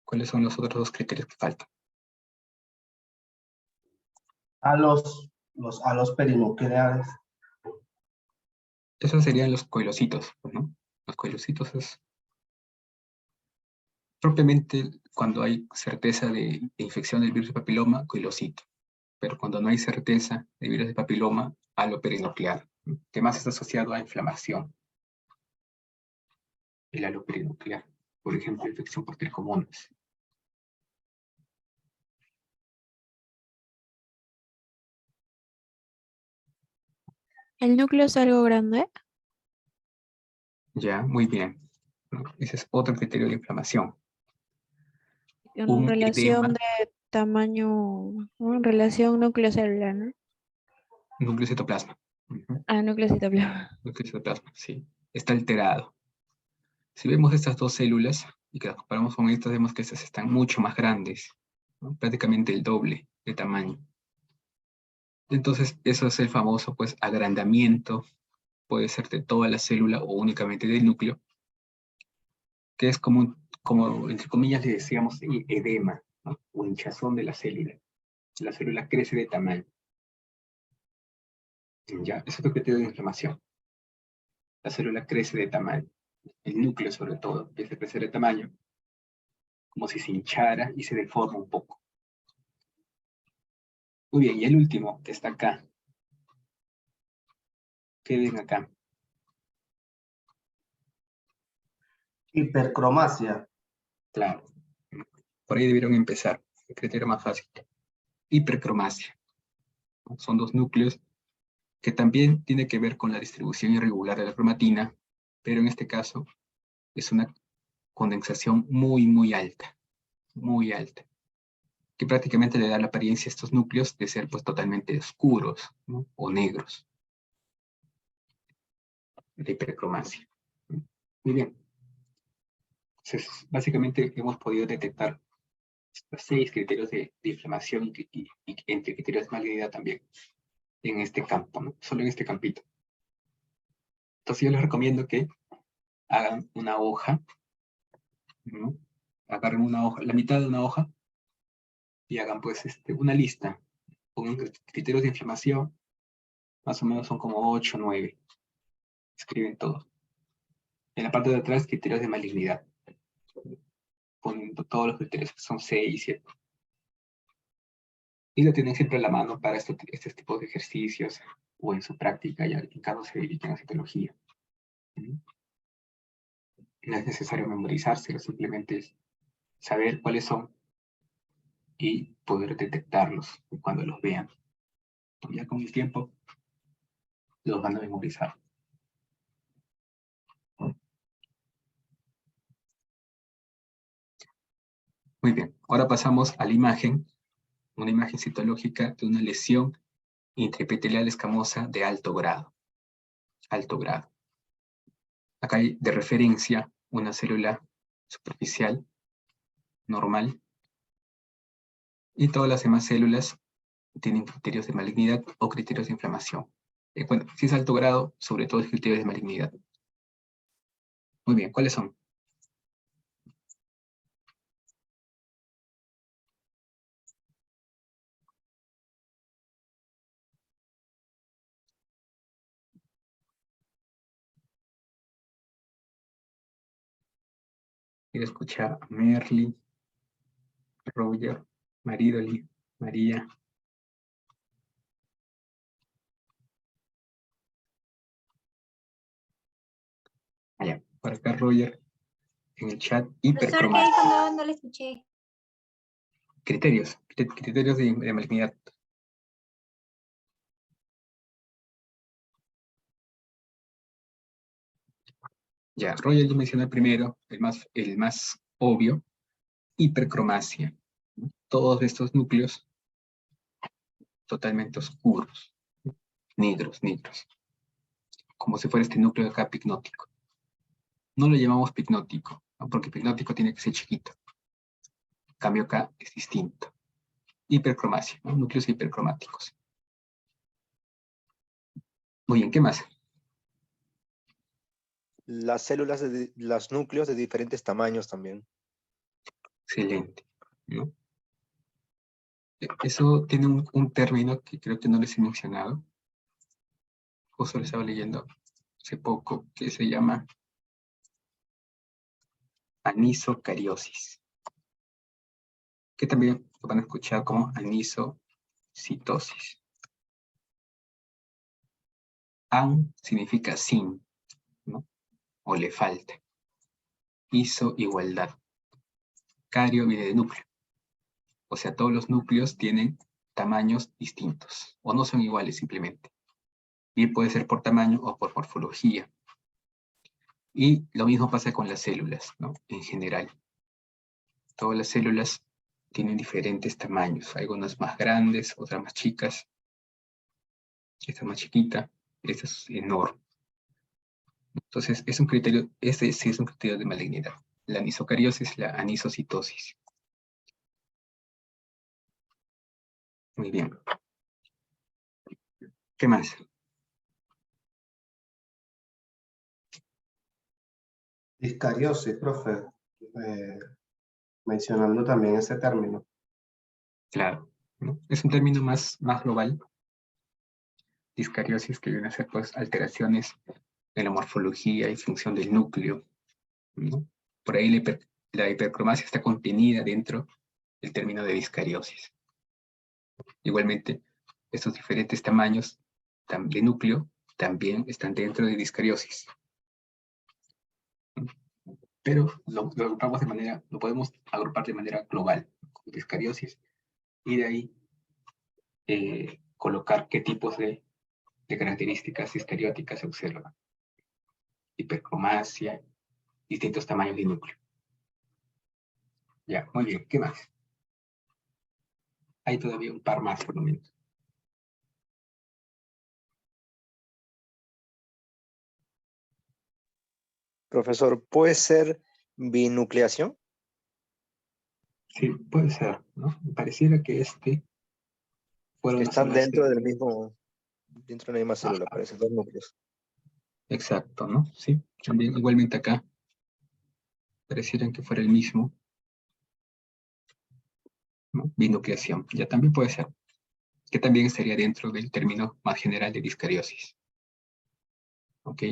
¿Cuáles son los otros dos criterios que faltan? Los halos perinucleares. Esos serían los coilocitos, ¿no? Los coilocitos es propiamente cuando hay certeza de infección del virus de papiloma, coilocito. Pero cuando no hay certeza de virus de papiloma, halo perinuclear, ¿no? Que más está asociado a inflamación. El halo perinuclear, por ejemplo, infección por tricomonas. ¿El núcleo es algo grande? Ya, muy bien, ¿no? Ese es otro criterio de inflamación. En Un relación edema, de tamaño, ¿no? En relación núcleo celular, ¿no? núcleo citoplasma. Ah, núcleo citoplasma. Núcleo citoplasma, sí. Está alterado. Si vemos estas dos células y que las comparamos con estas, vemos que estas están mucho más grandes, ¿no? Prácticamente el doble de tamaño. Entonces, eso es el famoso, pues, agrandamiento, puede ser de toda la célula o únicamente del núcleo, que es como entre comillas le decíamos, edema, ¿no? O hinchazón de la célula. La célula crece de tamaño. Ya, eso es lo que te da inflamación. La célula crece de tamaño. El núcleo, sobre todo, empieza a crecer de tamaño, como si se hinchara y se deforma un poco. Muy bien, y el último, que está acá. ¿Qué ven acá? Hipercromasia. Claro. Por ahí debieron empezar. El criterio más fácil. Hipercromasia. Son dos núcleos que también tiene que ver con la distribución irregular de la cromatina, pero en este caso es una condensación muy alta, que prácticamente le da la apariencia a estos núcleos de ser pues totalmente oscuros, ¿no? O negros. La hipercromasia. Muy bien. Entonces, básicamente hemos podido detectar los 6 criterios de inflamación y entre criterios de malignidad también en este campo, ¿no? Solo en este campito. Entonces yo les recomiendo que hagan una hoja, ¿no? Agarren una hoja, la mitad de una hoja, y hagan pues una lista con criterios de inflamación, más o menos son como 8 o 9. Escriben todo. En la parte de atrás, criterios de malignidad. Poniendo todos los criterios, que son 6, 7. Y lo tienen siempre a la mano para estos tipos de ejercicios o en su práctica, ya en caso se dediquen a citología. No es necesario memorizárselo, simplemente es saber cuáles son y poder detectarlos cuando los vean. Ya con el tiempo los van a memorizar. Muy bien, ahora pasamos a la imagen, una imagen citológica de una lesión intraepitelial escamosa de alto grado. Alto grado. Acá hay de referencia una célula superficial, normal, y todas las demás células tienen criterios de malignidad o criterios de inflamación. Bueno, si es alto grado, sobre todo es criterios de malignidad. Muy bien, ¿cuáles son? Quiero escuchar a Merly, Roger, Maridoli, María. Allá, por acá Roger, en el chat, Profesor, ¿qué hipercromática. dijo? No le escuché. Criterios de malignidad. Ya, Roger ya mencionó el primero, el más obvio, hipercromasia. Todos estos núcleos totalmente oscuros, negros, como si fuera este núcleo de acá picnótico. No lo llamamos picnótico, ¿no? Porque picnótico tiene que ser chiquito. En cambio acá es distinto. Hipercromasia, ¿no? Núcleos hipercromáticos. Muy bien, ¿qué más? Las células, los núcleos de diferentes tamaños también. Excelente, ¿no? Eso tiene un término que creo que no les he mencionado. Justo lo estaba leyendo hace poco, que se llama anisocariosis, que también lo van a escuchar como anisocitosis. An significa sin, ¿no? O le falta. Iso, igualdad. Cario viene de núcleo. O sea, todos los núcleos tienen tamaños distintos, o no son iguales simplemente. Bien puede ser por tamaño o por morfología. Y lo mismo pasa con las células, ¿no? En general. Todas las células tienen diferentes tamaños. Algunas más grandes, otras más chicas. Esta es más chiquita, esta es enorme. Entonces, es un criterio, este sí es un criterio de malignidad. La anisocariosis, la anisocitosis. Muy bien. ¿Qué más? Discariosis, profe, mencionando también ese término. Claro, ¿no? Es un término más global. Discariosis, que viene a ser pues alteraciones en la morfología y función del núcleo, ¿no? Por ahí la hipercromasia está contenida dentro del término de discariosis. Igualmente, estos diferentes tamaños de núcleo también están dentro de discariosis. Pero lo podemos agrupar de manera global, con discariosis, y de ahí colocar qué tipos de características discarióticas se observan. Hipercromasia, distintos tamaños de núcleo. Ya, muy bien, ¿qué más? Hay todavía un par más, por lo menos. Profesor, ¿puede ser binucleación? Sí, puede ser, ¿no? Pareciera que fuera una Están sola dentro del célula. mismo, dentro de la misma célula, parecen dos núcleos. Exacto, ¿no? Sí, también igualmente acá parecieran que fuera el mismo, ¿no? Binucleación, ya también puede ser, que también estaría dentro del término más general de discariosis. ¿Ok?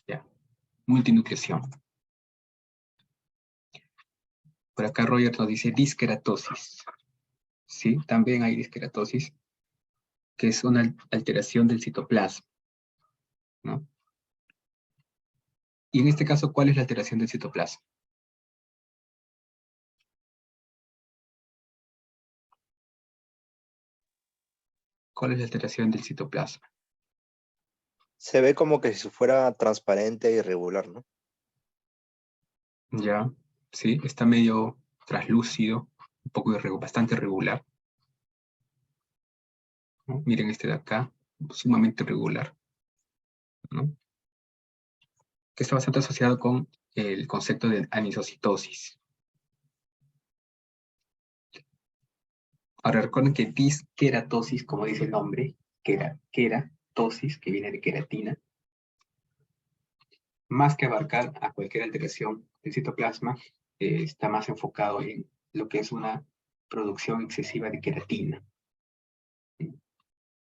Ya. Multinucleación. Por acá Roger nos dice disqueratosis. Sí, también hay disqueratosis, que es una alteración del citoplasma, ¿no? Y en este caso, ¿cuál es la alteración del citoplasma? ¿Cuál es la alteración del citoplasma? Se ve como que si fuera transparente e irregular, ¿no? Ya, sí, está medio traslúcido, un poco bastante irregular, ¿no? Miren este de acá, sumamente irregular, ¿no? Que está bastante asociado con el concepto de anisocitosis. Ahora recuerden que disqueratosis, como dice el nombre, queratosis, que viene de queratina, más que abarcar a cualquier alteración del citoplasma, está más enfocado en lo que es una producción excesiva de queratina.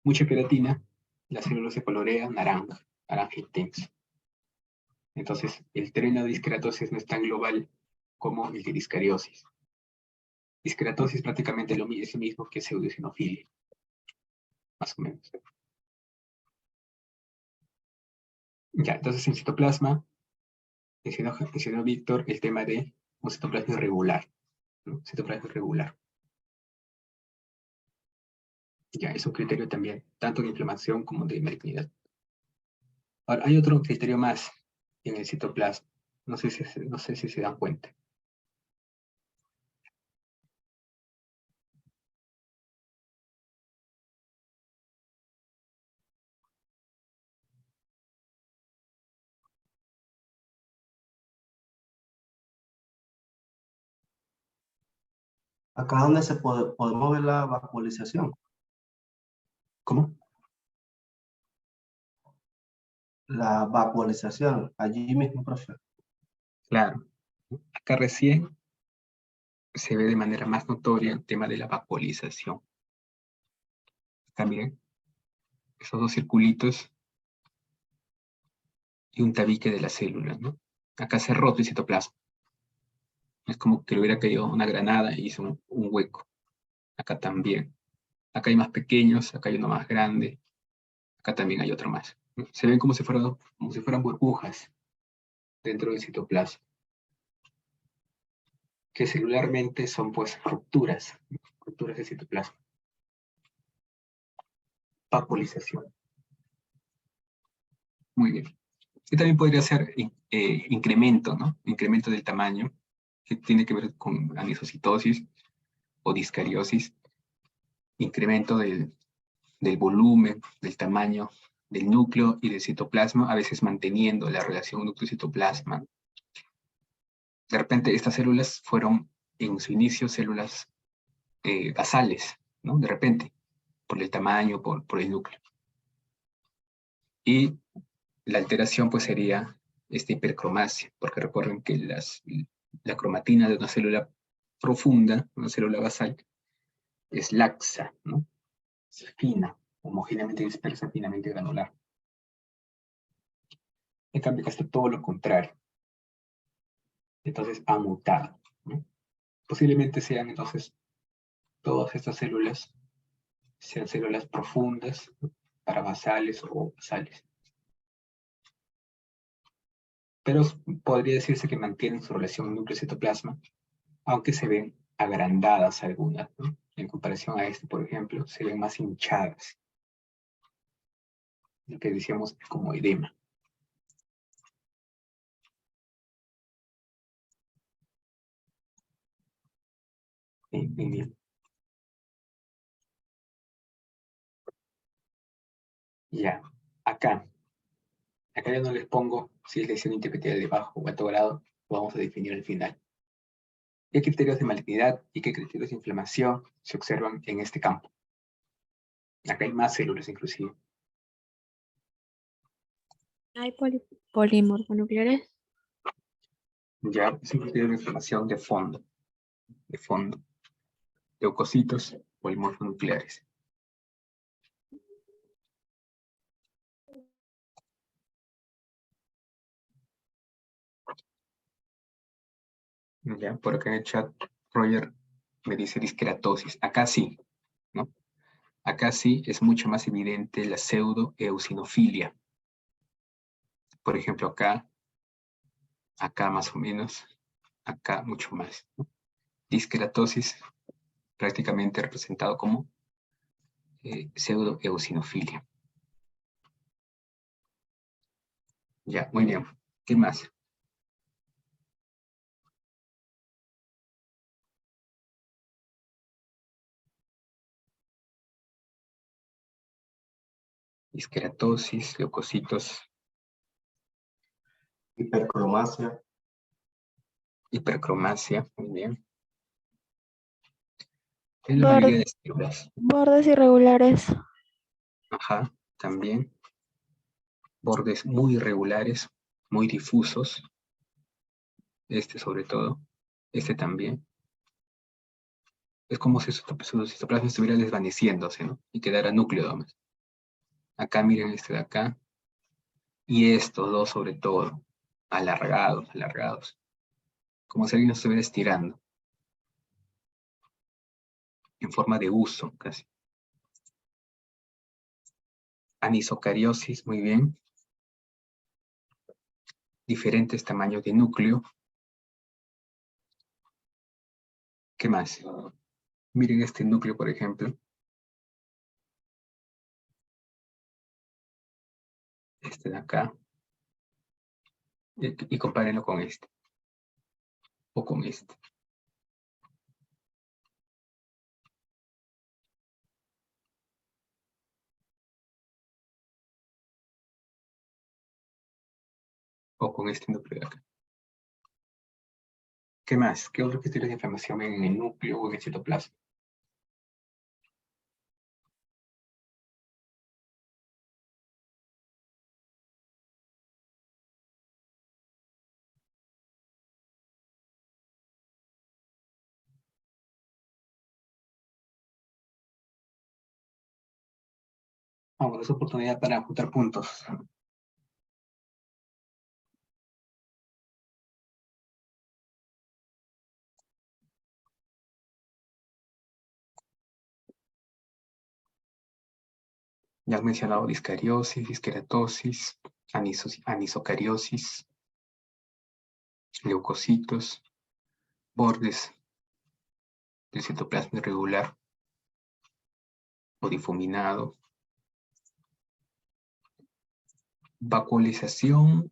Mucha queratina, la célula se colorea naranja intenso. Entonces, el término de disqueratosis no es tan global como el de discariosis. Disqueratosis prácticamente es lo mismo que pseudoeosinofilia, más o menos. Ya, entonces en citoplasma, mencionó Víctor el tema de un citoplasma irregular, ¿no? Citoplasma irregular. Ya, es un criterio también, tanto de inflamación como de malignidad. Ahora, hay otro criterio más en el citoplasma. No sé si se dan cuenta. Acá donde podemos ver la vacuolización. ¿Cómo? La vacuolización, allí mismo, profe. Claro. Acá recién se ve de manera más notoria el tema de la vacuolización. También esos dos circulitos y un tabique de la célula, ¿no? Acá se ha roto el citoplasma. Es como que le hubiera caído una granada y hizo un hueco. Acá también. Acá hay más pequeños, acá hay uno más grande. Acá también hay otro más, ¿no? Se ven como si fueran burbujas dentro del citoplasma, que celularmente son pues rupturas del citoplasma. Vacuolización. Muy bien. Y también podría ser incremento, ¿no? Incremento del tamaño, que tiene que ver con anisocitosis o discariosis. Incremento del volumen, del tamaño del núcleo y del citoplasma, a veces manteniendo la relación núcleo-citoplasma. De repente, estas células fueron, en su inicio, células basales, ¿no? De repente, por el tamaño, por el núcleo. Y la alteración, pues, sería esta hipercromasia, porque recuerden que la cromatina de una célula profunda, una célula basal, es laxa, ¿no? Es fina, homogéneamente dispersa, finamente granular. En cambio, acá está todo lo contrario. Entonces, ha mutado, ¿no? Posiblemente sean, entonces, todas estas células, sean células profundas, ¿no? Parabasales o basales. Pero podría decirse que mantienen su relación núcleo-citoplasma, aunque se ven agrandadas algunas, ¿no? En comparación a este, por ejemplo, se ven más hinchadas, lo que decíamos como edema. Bien. Ya, acá ya no les pongo si es lesión intersticial de bajo o alto grado, lo vamos a definir al final. ¿Qué criterios de malignidad y qué criterios de inflamación se observan en este campo? Acá hay más células inclusive. Hay polimorfonucleares. Ya es un criterio de inflamación de fondo, leucocitos polimorfonucleares. Ya, por acá en el chat, Roger me dice disqueratosis. Acá sí, ¿no? Acá sí es mucho más evidente la pseudoeosinofilia. Por ejemplo, acá más o menos, acá mucho más, ¿no? Disqueratosis prácticamente representado como pseudoeosinofilia. Ya, muy bien. ¿Qué más? Esqueratosis, leucocitos, Hipercromasia. hipercromasia, muy bien. En la mayoría de células. Bordes irregulares. Ajá, también. Bordes muy irregulares, muy difusos. Este sobre todo. Este también. Es como si su citoplasma estuviera desvaneciéndose, ¿no? Y quedara núcleo nomás. Acá miren este de acá. Y estos dos sobre todo. Alargados, alargados. Como si alguien estuviera estirando. En forma de uso, casi. Anisocariosis, muy bien. Diferentes tamaños de núcleo. ¿Qué más? Miren este núcleo, por ejemplo. Este de acá. Y compárenlo con este. O con este. O con este núcleo de acá. ¿Qué más? ¿Qué otros criterios de inflamación ven en el núcleo o en el citoplasma? Vamos, es oportunidad para juntar puntos. Ya has mencionado discariosis, disqueratosis, anisocariosis, leucocitos, bordes del citoplasma irregular o difuminado. Vacuolización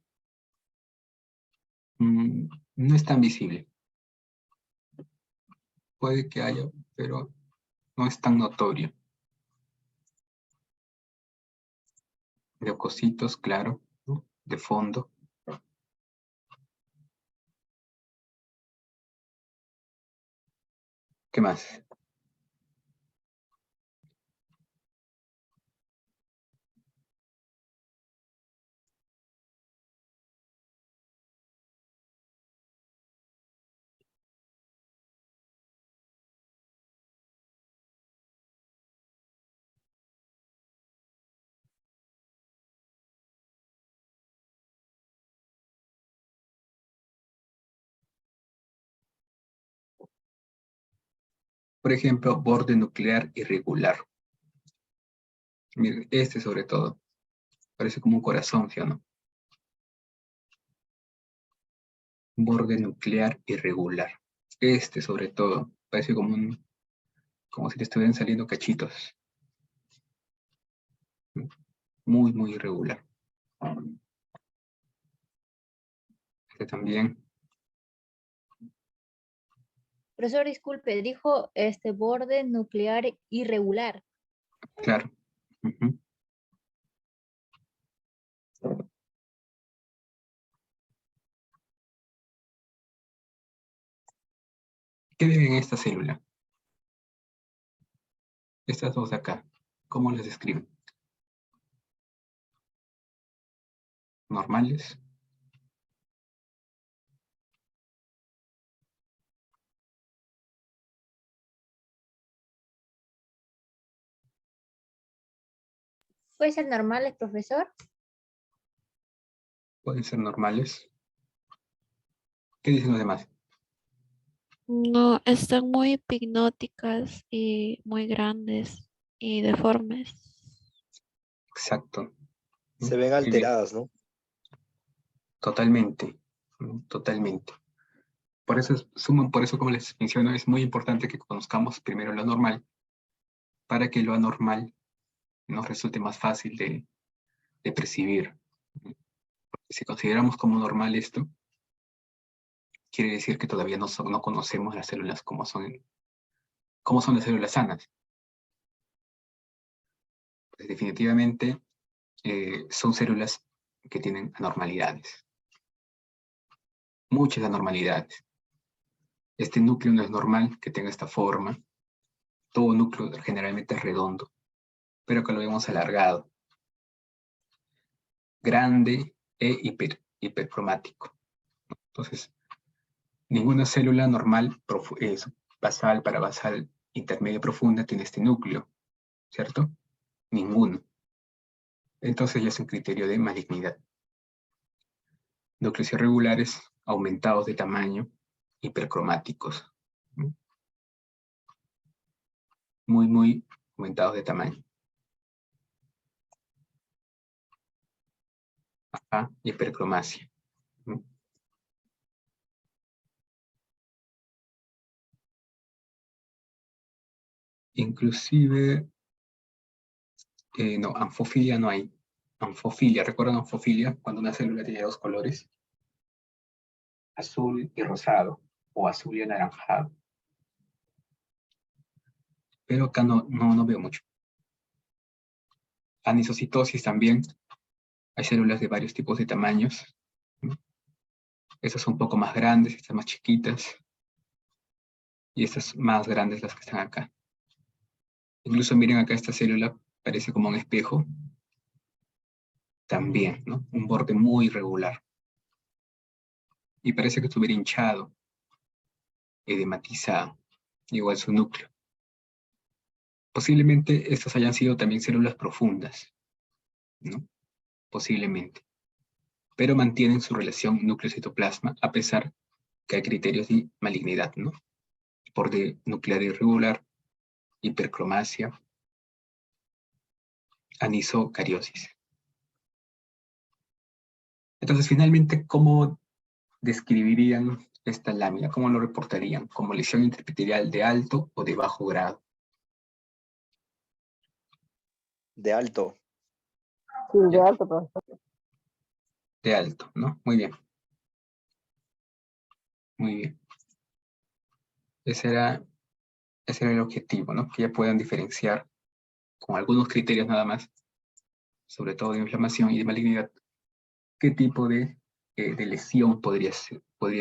no es tan visible. Puede que haya, pero no es tan notorio. Leucocitos, claro, ¿no? De fondo. ¿Qué más? Por ejemplo, borde nuclear irregular. Miren, este sobre todo. Parece como un corazón, ¿sí o no? Borde nuclear irregular. Este sobre todo. Parece como si le estuvieran saliendo cachitos. Muy, muy irregular. Este también. Profesor, disculpe, dijo este borde nuclear irregular. Claro. Ujú. ¿Qué ven en esta célula? Estas dos de acá. ¿Cómo las describen? ¿Normales? ¿Puede ser normales, profesor? ¿Pueden ser normales? ¿Qué dicen los demás? No, están muy hipnóticas y muy grandes y deformes. Exacto. Se ven Muy bien. alteradas, ¿no? Totalmente. Totalmente. Por eso, por eso, como les menciono, es muy importante que conozcamos primero lo normal, para que lo anormal nos resulte más fácil de percibir. Si consideramos como normal esto, quiere decir que todavía no conocemos las células como son las células sanas. Pues definitivamente son células que tienen anormalidades. Muchas anormalidades. Este núcleo no es normal que tenga esta forma. Todo núcleo generalmente es redondo, pero acá lo vemos alargado. Grande e hipercromático. Entonces, ninguna célula normal, basal, parabasal, intermedia, profunda, tiene este núcleo, ¿cierto? Ninguno. Entonces ya es un criterio de malignidad. Núcleos irregulares, aumentados de tamaño, hipercromáticos. Muy aumentados de tamaño. Ajá, hipercromasia. Inclusive, no, anfofilia no hay. Anfofilia, ¿recuerdan anfofilia? Cuando una célula tiene dos colores. Azul y rosado, o azul y anaranjado. Pero acá no veo mucho. Anisocitosis también. Hay células de varios tipos de tamaños. Estas son un poco más grandes, estas más chiquitas. Y estas más grandes las que están acá. Incluso miren acá esta célula, parece como un espejo. También, ¿no? Un borde muy irregular. Y parece que estuviera hinchado, edematizado, igual su núcleo. Posiblemente estas hayan sido también células profundas, ¿no? Posiblemente. Pero mantienen su relación núcleo-citoplasma a pesar que hay criterios de malignidad, ¿no? Borde nuclear irregular, hipercromasia, anisocariosis. Entonces, finalmente, ¿cómo describirían esta lámina? ¿Cómo lo reportarían? ¿Como lesión intraepitelial de alto o de bajo grado? De alto. Sí, de alto, profesor. De alto, ¿no? Muy bien. Muy bien. Ese era el objetivo, ¿no? Que ya puedan diferenciar con algunos criterios nada más, sobre todo de inflamación y de malignidad, qué tipo de lesión podría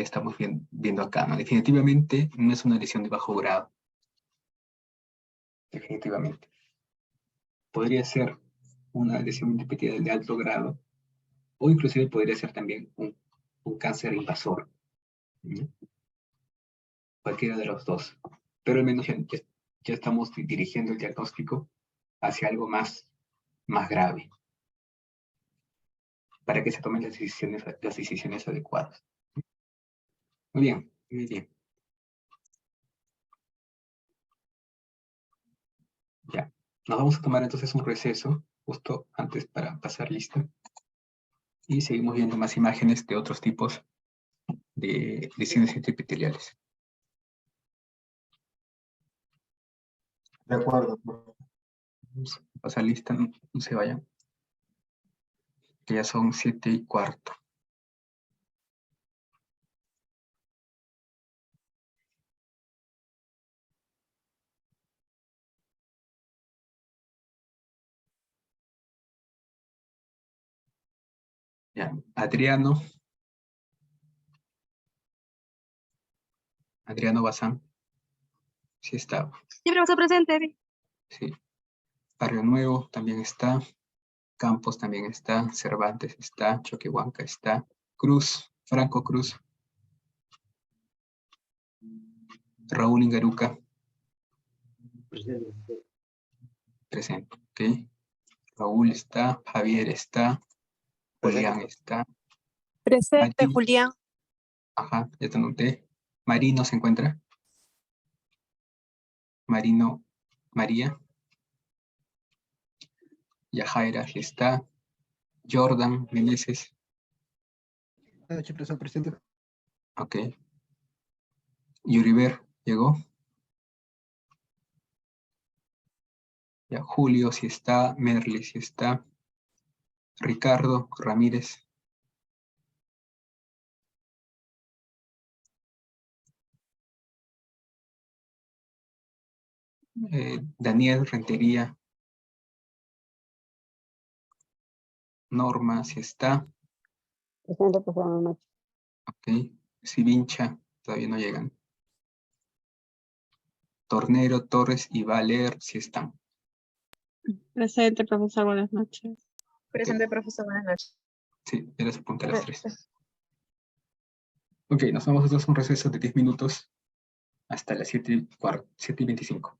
estamos viendo acá, ¿no? Definitivamente no es una lesión de bajo grado. Definitivamente. Podría ser una lesión intraepitelial de alto grado, o inclusive podría ser también un cáncer invasor. ¿Sí? Cualquiera de los dos. Pero al menos ya estamos dirigiendo el diagnóstico hacia algo más grave, para que se tomen las decisiones adecuadas. Muy bien, muy bien. Ya. Nos vamos a tomar entonces un receso, justo antes para pasar lista. Y seguimos viendo más imágenes de otros tipos de lesiones intraepiteliales. De acuerdo. Vamos a pasar lista, no se vayan. Que ya son 7:15. Ya, Adriano Bazán. Sí está. Sí, profesor, presente. Sí. Barrio Nuevo también está. Campos también está. Cervantes está. Choquehuanca está. Cruz, Franco Cruz. Raúl Ingaruca. Presente. Ok. Raúl está. Javier está. Julián está. Presente, Mari- Julián. Ajá, ya te anoté. Marino se encuentra. Marino, María. Yajaira está. Jordan Meneses. Presente. Ok. Yuriber llegó. Ya, Julio sí está. Merly sí está. Ricardo Ramírez. Daniel Rentería. Norma, si está. Presente, profesor, buenas noches. Ok. Sivincha, todavía no llegan. Tornero, Torres y Valer, si están. Presente, profesor, buenas noches. Presente, profesor, buenas noches. Sí, ya les apunté a las 3. Ok, nos vamos a hacer un receso de 10 minutos hasta las 7:25.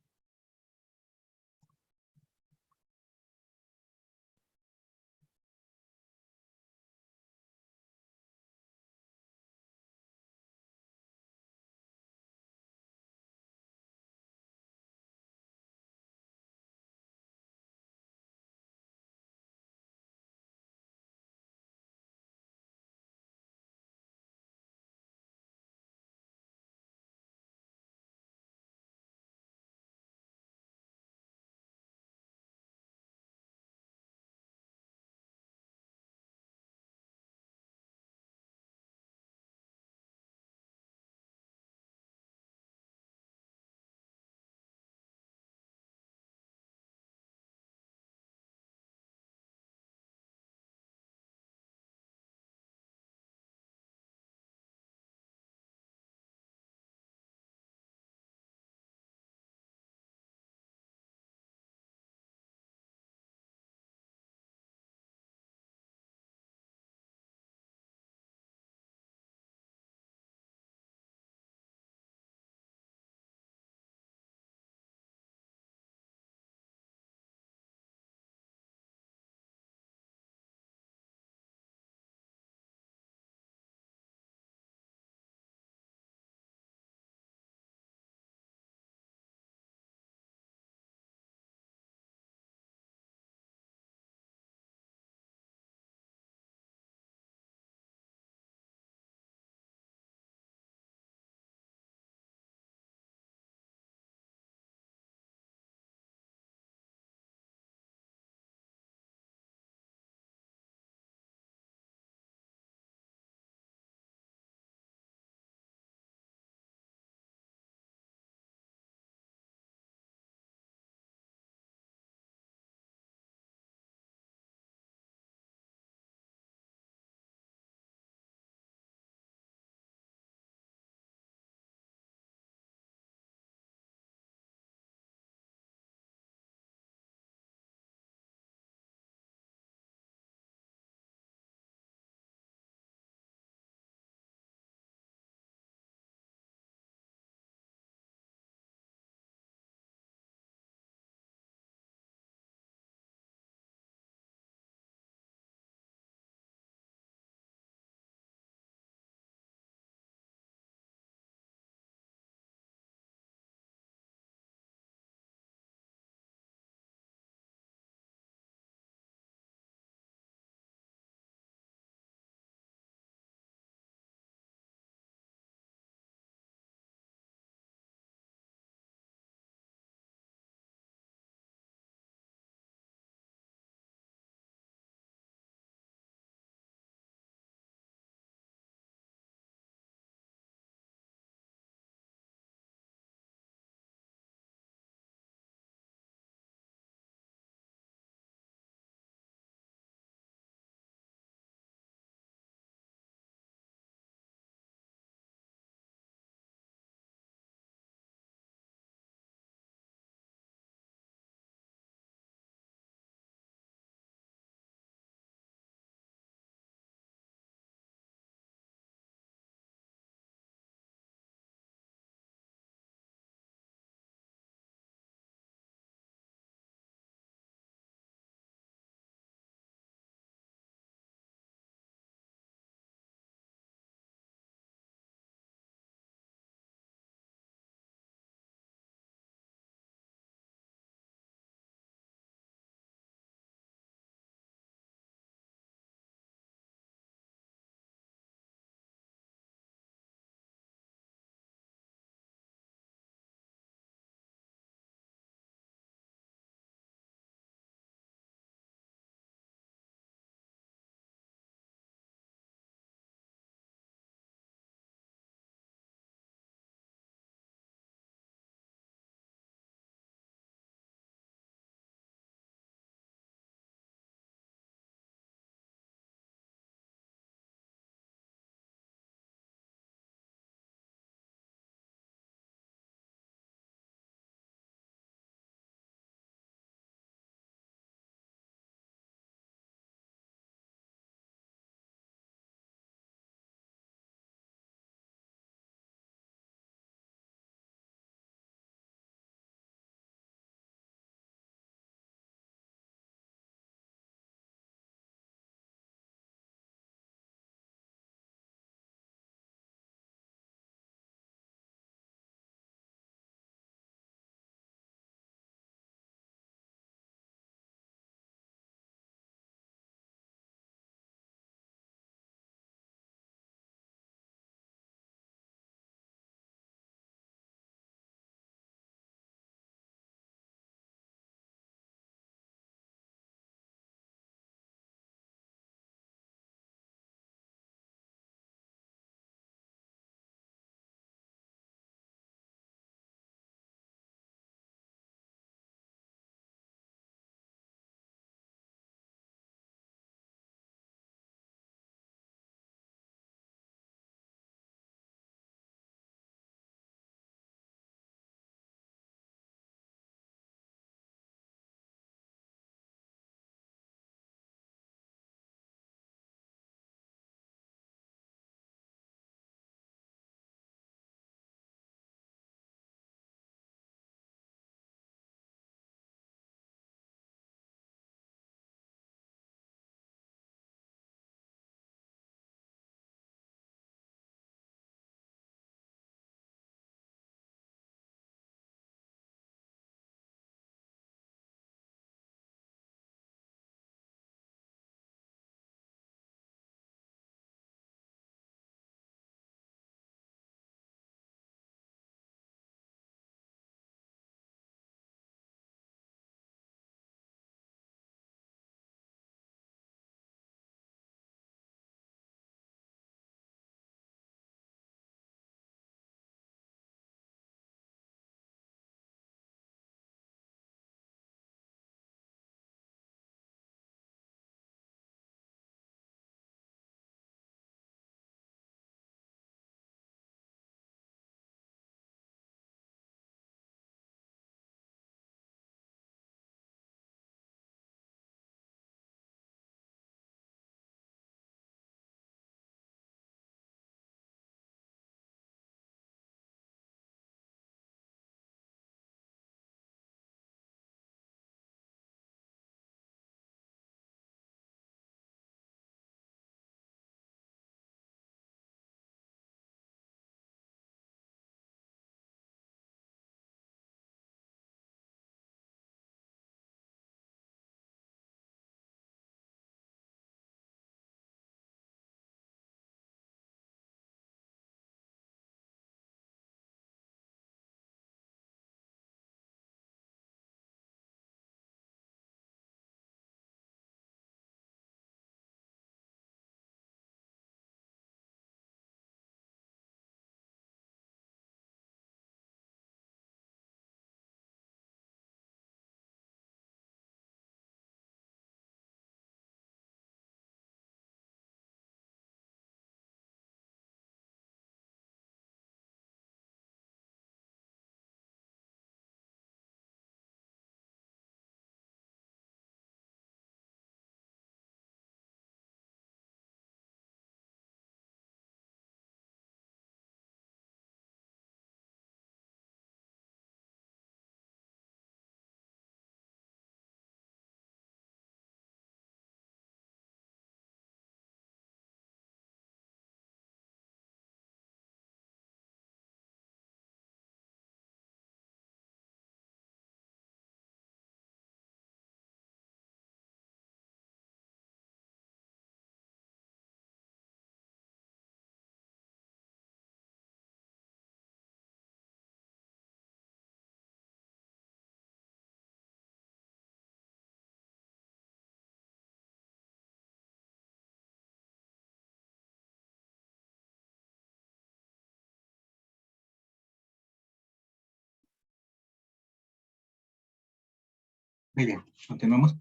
Muy bien, continuamos.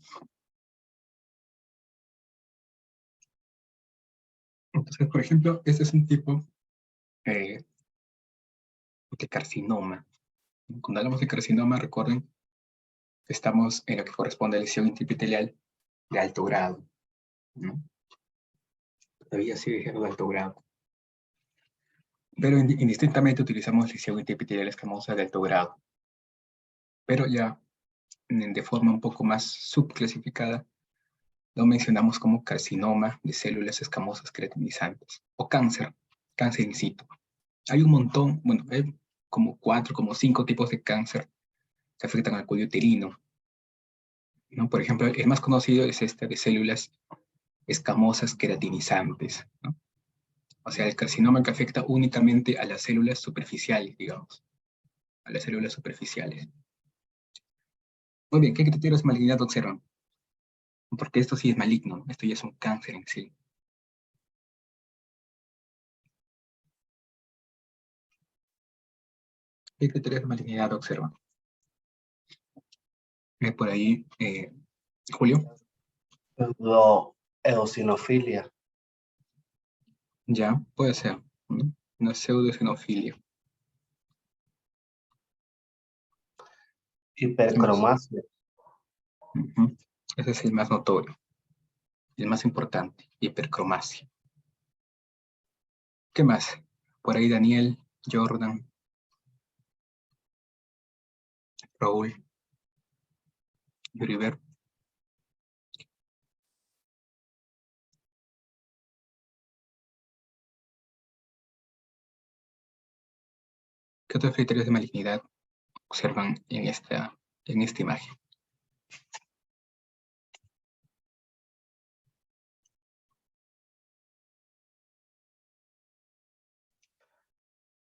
Entonces, por ejemplo, este es un tipo de carcinoma. Cuando hablamos de carcinoma, recuerden que estamos en lo que corresponde a lesión intraepitelial de alto grado, ¿no? Todavía sigue siendo de alto grado. Pero indistintamente utilizamos lesión intraepitelial escamosa de alto grado. Pero ya de forma un poco más subclasificada, lo mencionamos como carcinoma de células escamosas queratinizantes o cáncer in situ. Hay un montón, bueno, hay como 4, como 5 tipos de cáncer que afectan al cuello uterino, ¿no? Por ejemplo, el más conocido es este de células escamosas queratinizantes, ¿no? O sea, el carcinoma que afecta únicamente a las células superficiales, digamos, a las células superficiales. Muy bien, ¿qué criterios de malignidad observan? Porque esto sí es maligno, esto ya es un cáncer en sí. ¿Qué criterios de malignidad observan? Por ahí, Julio. Eosinofilia. Ya, puede ser, ¿no? Una pseudoesinofilia. Hipercromasia. Ese es el más notorio, el más importante, hipercromasia. ¿Qué más? Por ahí Daniel, Jordan, Raúl, Yuriber. ¿Qué otros criterios de malignidad observan en esta imagen?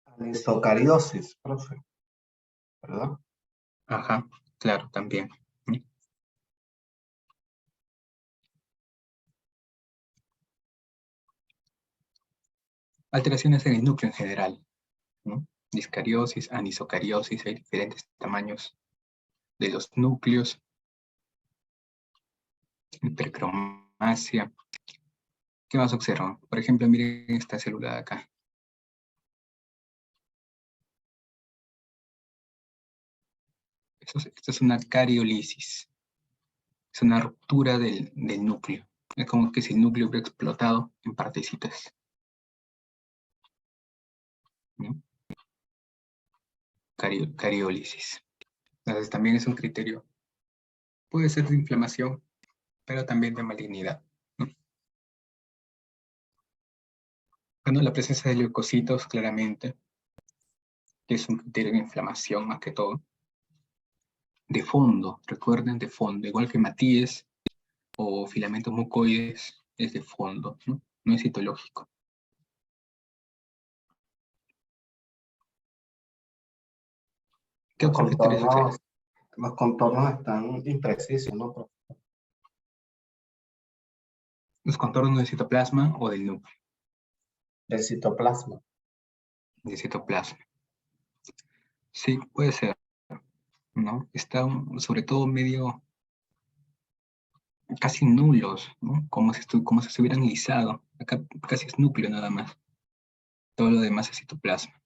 Anisocariosis, profe. ¿Verdad? Ajá, claro, también. Alteraciones en el núcleo en general, ¿no? Discariosis, anisocariosis, hay diferentes tamaños de los núcleos. Hipercromasia. ¿Qué más observan? Por ejemplo, miren esta célula de acá. Esto es una cariolisis. Es una ruptura del núcleo. Es como que si el núcleo hubiera explotado en partecitas, ¿no? Cariólisis. Entonces también es un criterio. Puede ser de inflamación, pero también de malignidad, ¿no? Bueno, la presencia de leucocitos, claramente, que es un criterio de inflamación más que todo. De fondo, recuerden, de fondo, igual que matíes o filamentos mucoides, es de fondo, ¿no? No es citológico. ¿Qué otros criterios observan? Los contornos están imprecisos, ¿no, profe? Los contornos del citoplasma o del núcleo. Del citoplasma. Del citoplasma. Sí, puede ser, ¿no? Está sobre todo medio casi nulos, ¿no? Como si se hubieran lisado. Acá casi es núcleo nada más. Todo lo demás es citoplasma.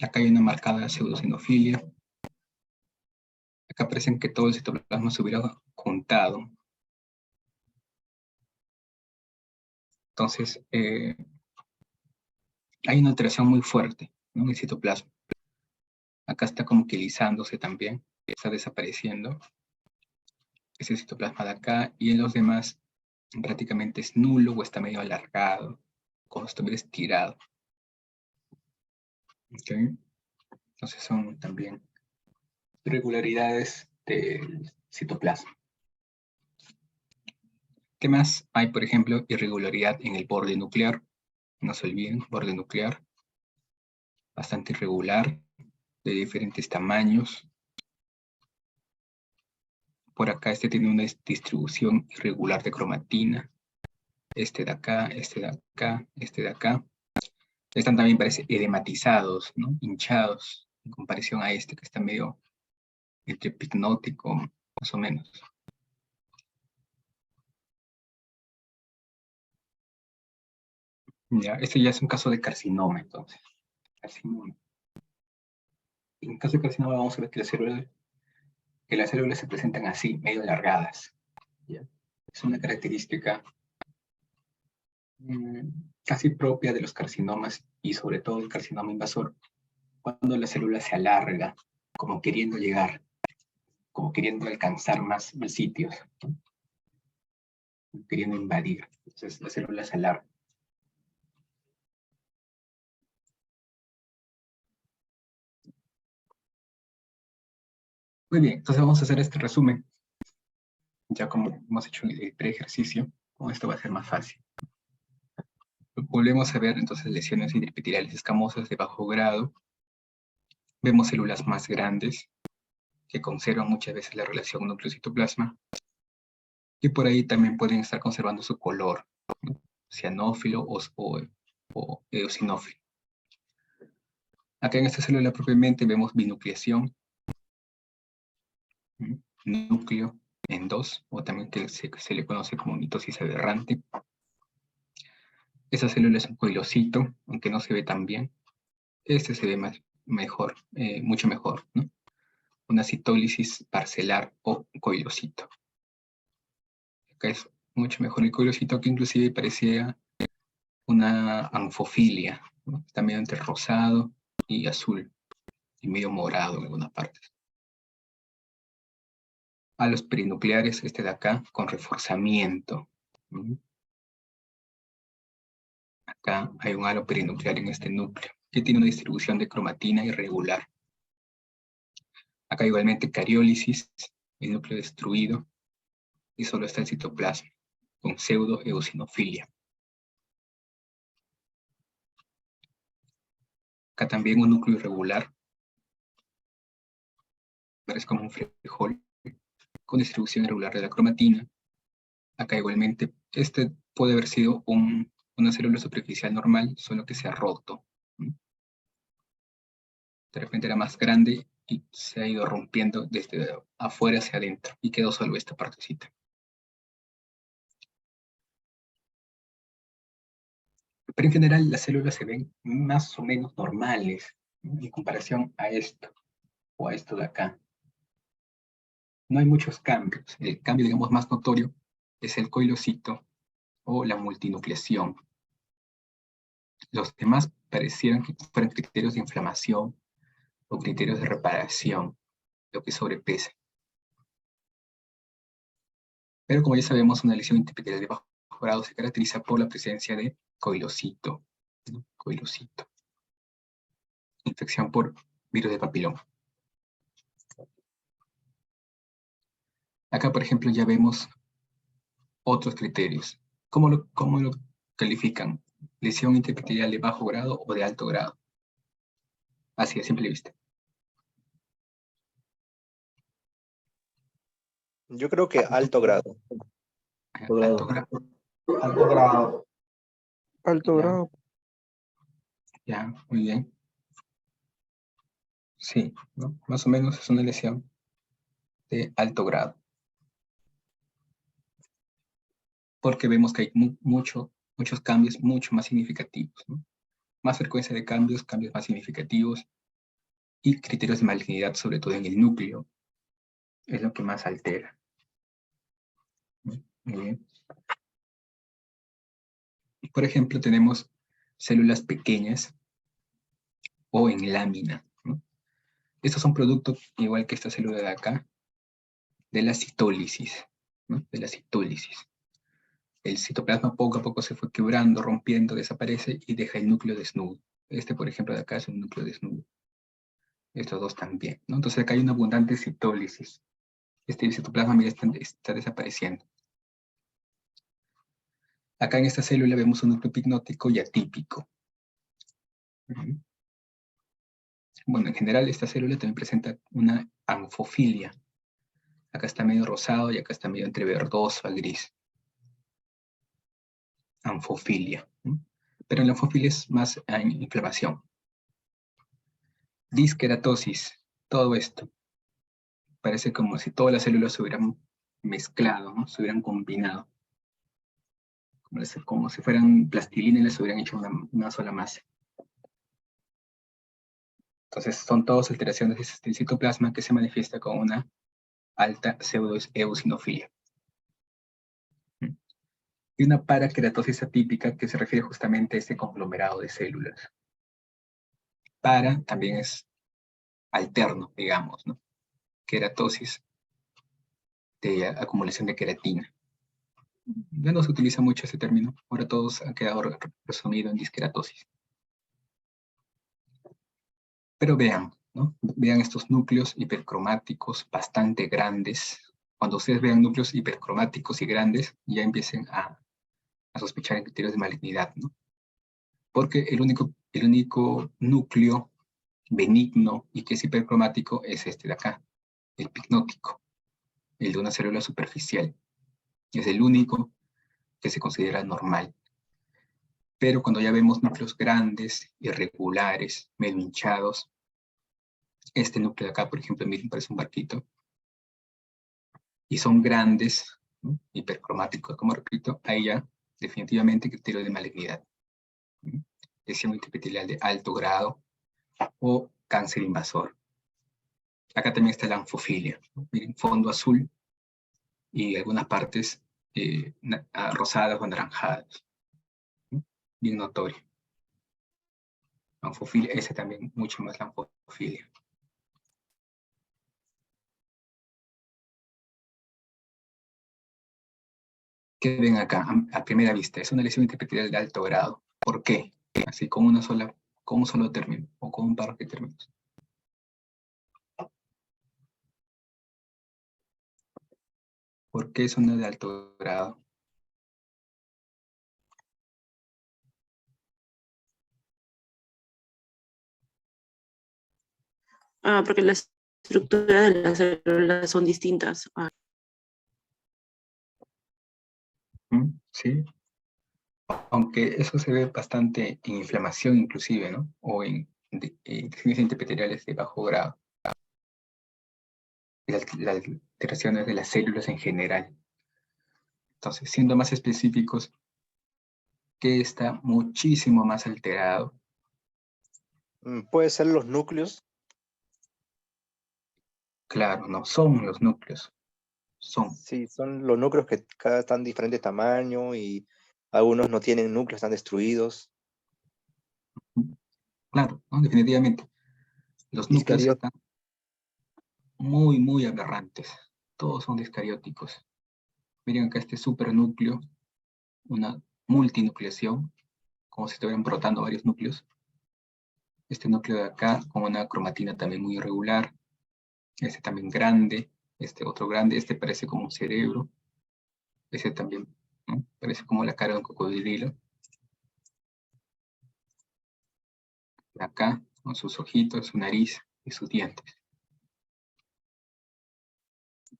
Acá hay una marcada pseudosinofilia. Acá parecen que todo el citoplasma se hubiera juntado. Entonces, hay una alteración muy fuerte, ¿no? En el citoplasma. Acá está como que lisándose también, está desapareciendo. Ese citoplasma de acá, y en los demás prácticamente es nulo o está medio alargado, como si estuviera estirado. ¿Okay? Entonces son también irregularidades del citoplasma. ¿Qué más? Hay, por ejemplo, irregularidad en el borde nuclear. No se olviden, borde nuclear. Bastante irregular, de diferentes tamaños. Por acá este tiene una distribución irregular de cromatina. Este de acá, este de acá, este de acá. Están también parece edematizados, ¿no? Hinchados, en comparación a este que está medio entre picnótico, más o menos. Ya, este ya es un caso de carcinoma, entonces. Carcinoma. En el caso de carcinoma vamos a ver que las células se presentan así, medio alargadas. ¿Ya? Es una característica casi propia de los carcinomas y sobre todo el carcinoma invasor, cuando la célula se alarga, como queriendo llegar, como queriendo alcanzar más sitios, ¿no? Queriendo invadir. Entonces la célula se alarga. Muy bien, entonces vamos a hacer este resumen. Ya como hemos hecho el pre-ejercicio, con esto va a ser más fácil. Volvemos a ver entonces lesiones intraepiteliales escamosas de bajo grado. Vemos células más grandes que conservan muchas veces la relación núcleo-citoplasma. Y por ahí también pueden estar conservando su color, ¿no? Cianófilo o eosinófilo. Acá en esta célula propiamente vemos binucleación, núcleo en dos, o también que se le conoce como mitosis aberrante. Esa célula es un coilocito, aunque no se ve tan bien. Este se ve mejor, mucho mejor, ¿no? Una citólisis parcelar o coilocito. Acá es mucho mejor el coilocito, que inclusive parecía una anfofilia, ¿no? Está medio entre rosado y azul, y medio morado en algunas partes. A los perinucleares, este de acá, con reforzamiento. Acá hay un halo perinuclear en este núcleo, que tiene una distribución de cromatina irregular. Acá igualmente cariólisis, el núcleo destruido, y solo está el citoplasma, con pseudo-eosinofilia. Acá también un núcleo irregular, parece como un frijol, con distribución irregular de la cromatina. Acá igualmente, este puede haber sido una célula superficial normal, solo que se ha roto. De repente era más grande y se ha ido rompiendo desde afuera hacia adentro, y quedó solo esta partecita. Pero en general las células se ven más o menos normales, ¿no? En comparación a esto, o a esto de acá. No hay muchos cambios. El cambio, digamos, más notorio es el coilocito o la multinucleación. Los demás parecieran que fueran criterios de inflamación o criterios de reparación, lo que sobrepesa. Pero como ya sabemos, una lesión intraepitelial de bajo grado se caracteriza por la presencia de coilocito, ¿no? Coilocito. Infección por virus de papiloma. Acá, por ejemplo, ya vemos otros criterios. ¿Cómo lo califican? ¿Lesión intraepitelial de bajo grado o de alto grado? Así a simple vista. Yo creo que alto grado. Alto grado. Alto grado. Alto Ya. grado. Ya, muy bien. Sí, ¿no? Más o menos es una lesión de alto grado. Porque vemos que hay muchos cambios mucho más significativos, ¿no? Más frecuencia de cambios más significativos, y criterios de malignidad, sobre todo en el núcleo, es lo que más altera. Muy bien. Por ejemplo, tenemos células pequeñas o en lámina, ¿no? Estos son productos, igual que esta célula de acá, de la citólisis, ¿no? De la citólisis. El citoplasma poco a poco se fue quebrando, rompiendo, desaparece y deja el núcleo desnudo. Este, por ejemplo, de acá es un núcleo desnudo. Estos dos también, ¿no? Entonces acá hay una abundante citólisis. Este citoplasma, mira, está desapareciendo. Acá en esta célula vemos un núcleo epignotico y atípico. Bueno, en general esta célula también presenta una anfofilia. Acá está medio rosado y acá está medio entre verdoso a gris. Anfofilia. Pero en la anfofilia es más inflamación. Disqueratosis, todo esto. Parece como si todas las células se hubieran mezclado, ¿no? Se hubieran combinado. Como si fueran plastilina y les hubieran hecho una sola masa. Entonces son todas alteraciones del citoplasma que se manifiesta con una alta pseudoeosinofilia. Y una paraqueratosis atípica que se refiere justamente a este conglomerado de células. Para también es alterno, digamos, ¿no? Queratosis de acumulación de queratina. Ya no se utiliza mucho ese término, ahora todos han quedado resumido en disqueratosis. Pero vean, ¿no? Vean estos núcleos hipercromáticos bastante grandes. Cuando ustedes vean núcleos hipercromáticos y grandes, ya empiecen a sospechar en criterios de malignidad, ¿no? Porque el único núcleo benigno y que es hipercromático es este de acá, el picnótico, el de una célula superficial. Es el único que se considera normal. Pero cuando ya vemos núcleos grandes, irregulares, medio hinchados, este núcleo de acá, por ejemplo, miren, parece un barquito, y son grandes, ¿no? Hipercromáticos, como repito, ahí ya definitivamente criterio de malignidad. Lesión intraepitelial de alto grado o cáncer invasor. Acá también está la anfofilia, ¿no? Miren, fondo azul y algunas partes rosadas o anaranjadas. ¿No? Bien notorio. Anfofilia, ese también, mucho más la anfofilia. ¿Qué ven acá? A primera vista, es una lesión intraepitelial de alto grado. ¿Por qué? Así con un solo término o con un par de términos. ¿Por qué es una de alto grado? Porque la estructura de las células son distintas. Sí. Aunque eso se ve bastante en inflamación inclusive, ¿no? O en lesiones intraepiteliales de bajo grado. Las alteraciones de las células en general. Entonces, siendo más específicos, ¿qué está muchísimo más alterado? Puede ser los núcleos. Claro, no son los núcleos. Son. Sí, son los núcleos que cada están de diferente tamaño y algunos no tienen núcleos, están destruidos. Claro, ¿no? Definitivamente. Los núcleos están muy, muy aberrantes. Todos son discarióticos. Miren acá este supernúcleo, una multinucleación, como si estuvieran brotando varios núcleos. Este núcleo de acá con una cromatina también muy irregular. Este también grande, este otro grande, este parece como un cerebro. Este también, ¿no? Parece como la cara de un cocodrilo. Acá, con sus ojitos, su nariz y sus dientes.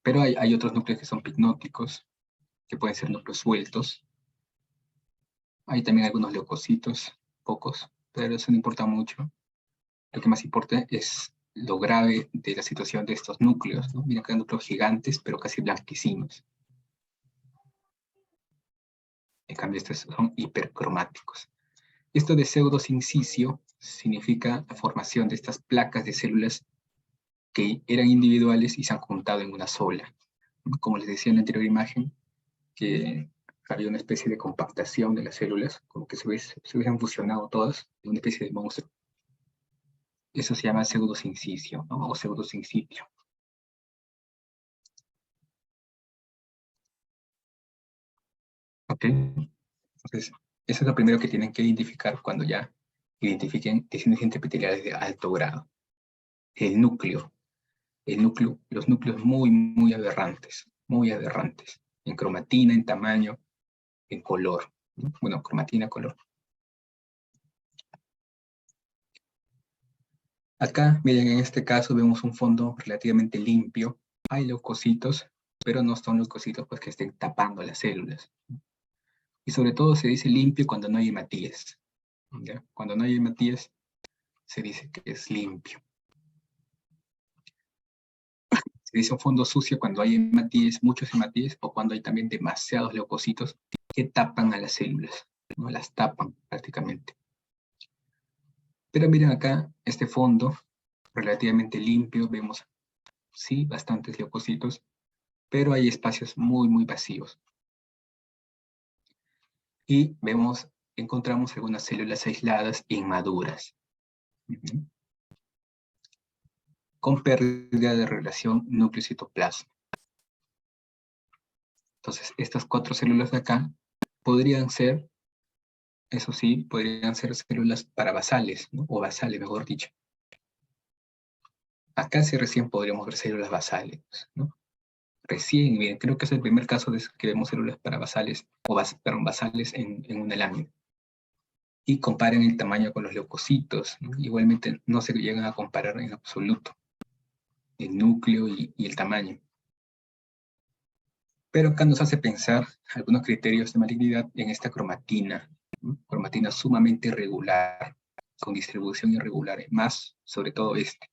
Pero hay otros núcleos que son picnóticos, que pueden ser núcleos sueltos. Hay también algunos leucocitos, pocos, pero eso no importa mucho. Lo que más importa es lo grave de la situación de estos núcleos, ¿no? Mira acá núcleos gigantes, pero casi blanquecinos. En cambio, estos son hipercromáticos. Esto de pseudosincicio significa la formación de estas placas de células que eran individuales y se han juntado en una sola. Como les decía en la anterior imagen, que había una especie de compactación de las células, como que se hubiesen fusionado todas en una especie de monstruo. Eso se llama pseudosincicio, ¿no? O pseudosincitio. ¿Ok? Entonces, eso es lo primero que tienen que identificar cuando ya identifiquen lesiones intraepiteliales de alto grado. El núcleo. Los núcleos muy, muy aberrantes, en cromatina, en tamaño, en color, ¿no? Bueno, cromatina, color. Acá, miren, en este caso vemos un fondo relativamente limpio. Hay leucocitos, pero no son leucocitos pues, que estén tapando las células. Y sobre todo se dice limpio cuando no hay hematíes. ¿Ya? Cuando no hay hematíes, se dice que es limpio. Se dice un fondo sucio cuando hay hematíes, muchos hematíes, o cuando hay también demasiados leucocitos que tapan a las células, ¿no? Las tapan prácticamente. Pero miren acá, este fondo relativamente limpio, vemos, sí, bastantes leucocitos, pero hay espacios muy, muy vacíos. Y vemos, encontramos algunas células aisladas e inmaduras. Con pérdida de relación núcleo-citoplasma. Entonces, estas 4 células de acá podrían ser, eso sí, podrían ser células parabasales, ¿no? O basales, mejor dicho. Acá sí recién podríamos ver células basales, ¿no? Recién, bien, creo que es el primer caso de que vemos células parabasales, o basales en una lámina. Y comparen el tamaño con los leucocitos, ¿no? Igualmente no se llegan a comparar en absoluto el núcleo y el tamaño. Pero acá nos hace pensar algunos criterios de malignidad en esta cromatina, ¿no? Cromatina sumamente irregular, con distribución irregular, más sobre todo este,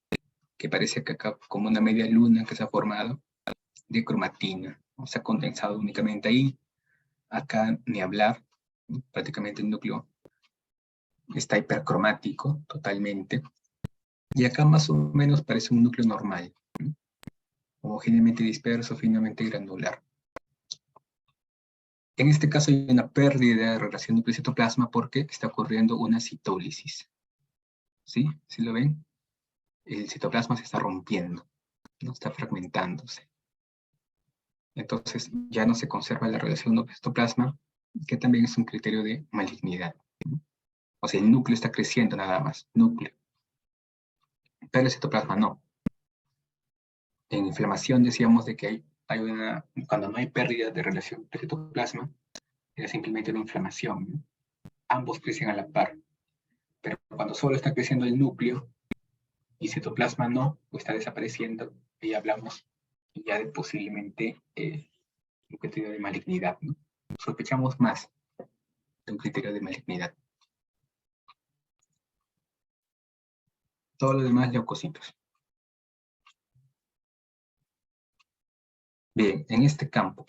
que parece que acá como una media luna que se ha formado de cromatina, ¿no? Se ha condensado únicamente ahí, acá ni hablar, ¿no? Prácticamente el núcleo está hipercromático totalmente, y acá más o menos parece un núcleo normal, ¿no? Homogéneamente disperso, finamente granular. En este caso hay una pérdida de relación núcleo-citoplasma porque está ocurriendo una citólisis. ¿Sí? ¿Sí lo ven? El citoplasma se está rompiendo, ¿no? Está fragmentándose. Entonces ya no se conserva la relación núcleo-citoplasma, que también es un criterio de malignidad. O sea, el núcleo está creciendo nada más, núcleo. Pero el citoplasma no. En inflamación decíamos de que cuando no hay pérdida de relación núcleo-citoplasma, era simplemente una inflamación, ¿no? Ambos crecen a la par. Pero cuando solo está creciendo el núcleo y citoplasma no, o está desapareciendo, y hablamos ya de posiblemente un criterio de malignidad, ¿no? Sospechamos más de un criterio de malignidad. Todo lo demás leucocitos. Bien, en este campo.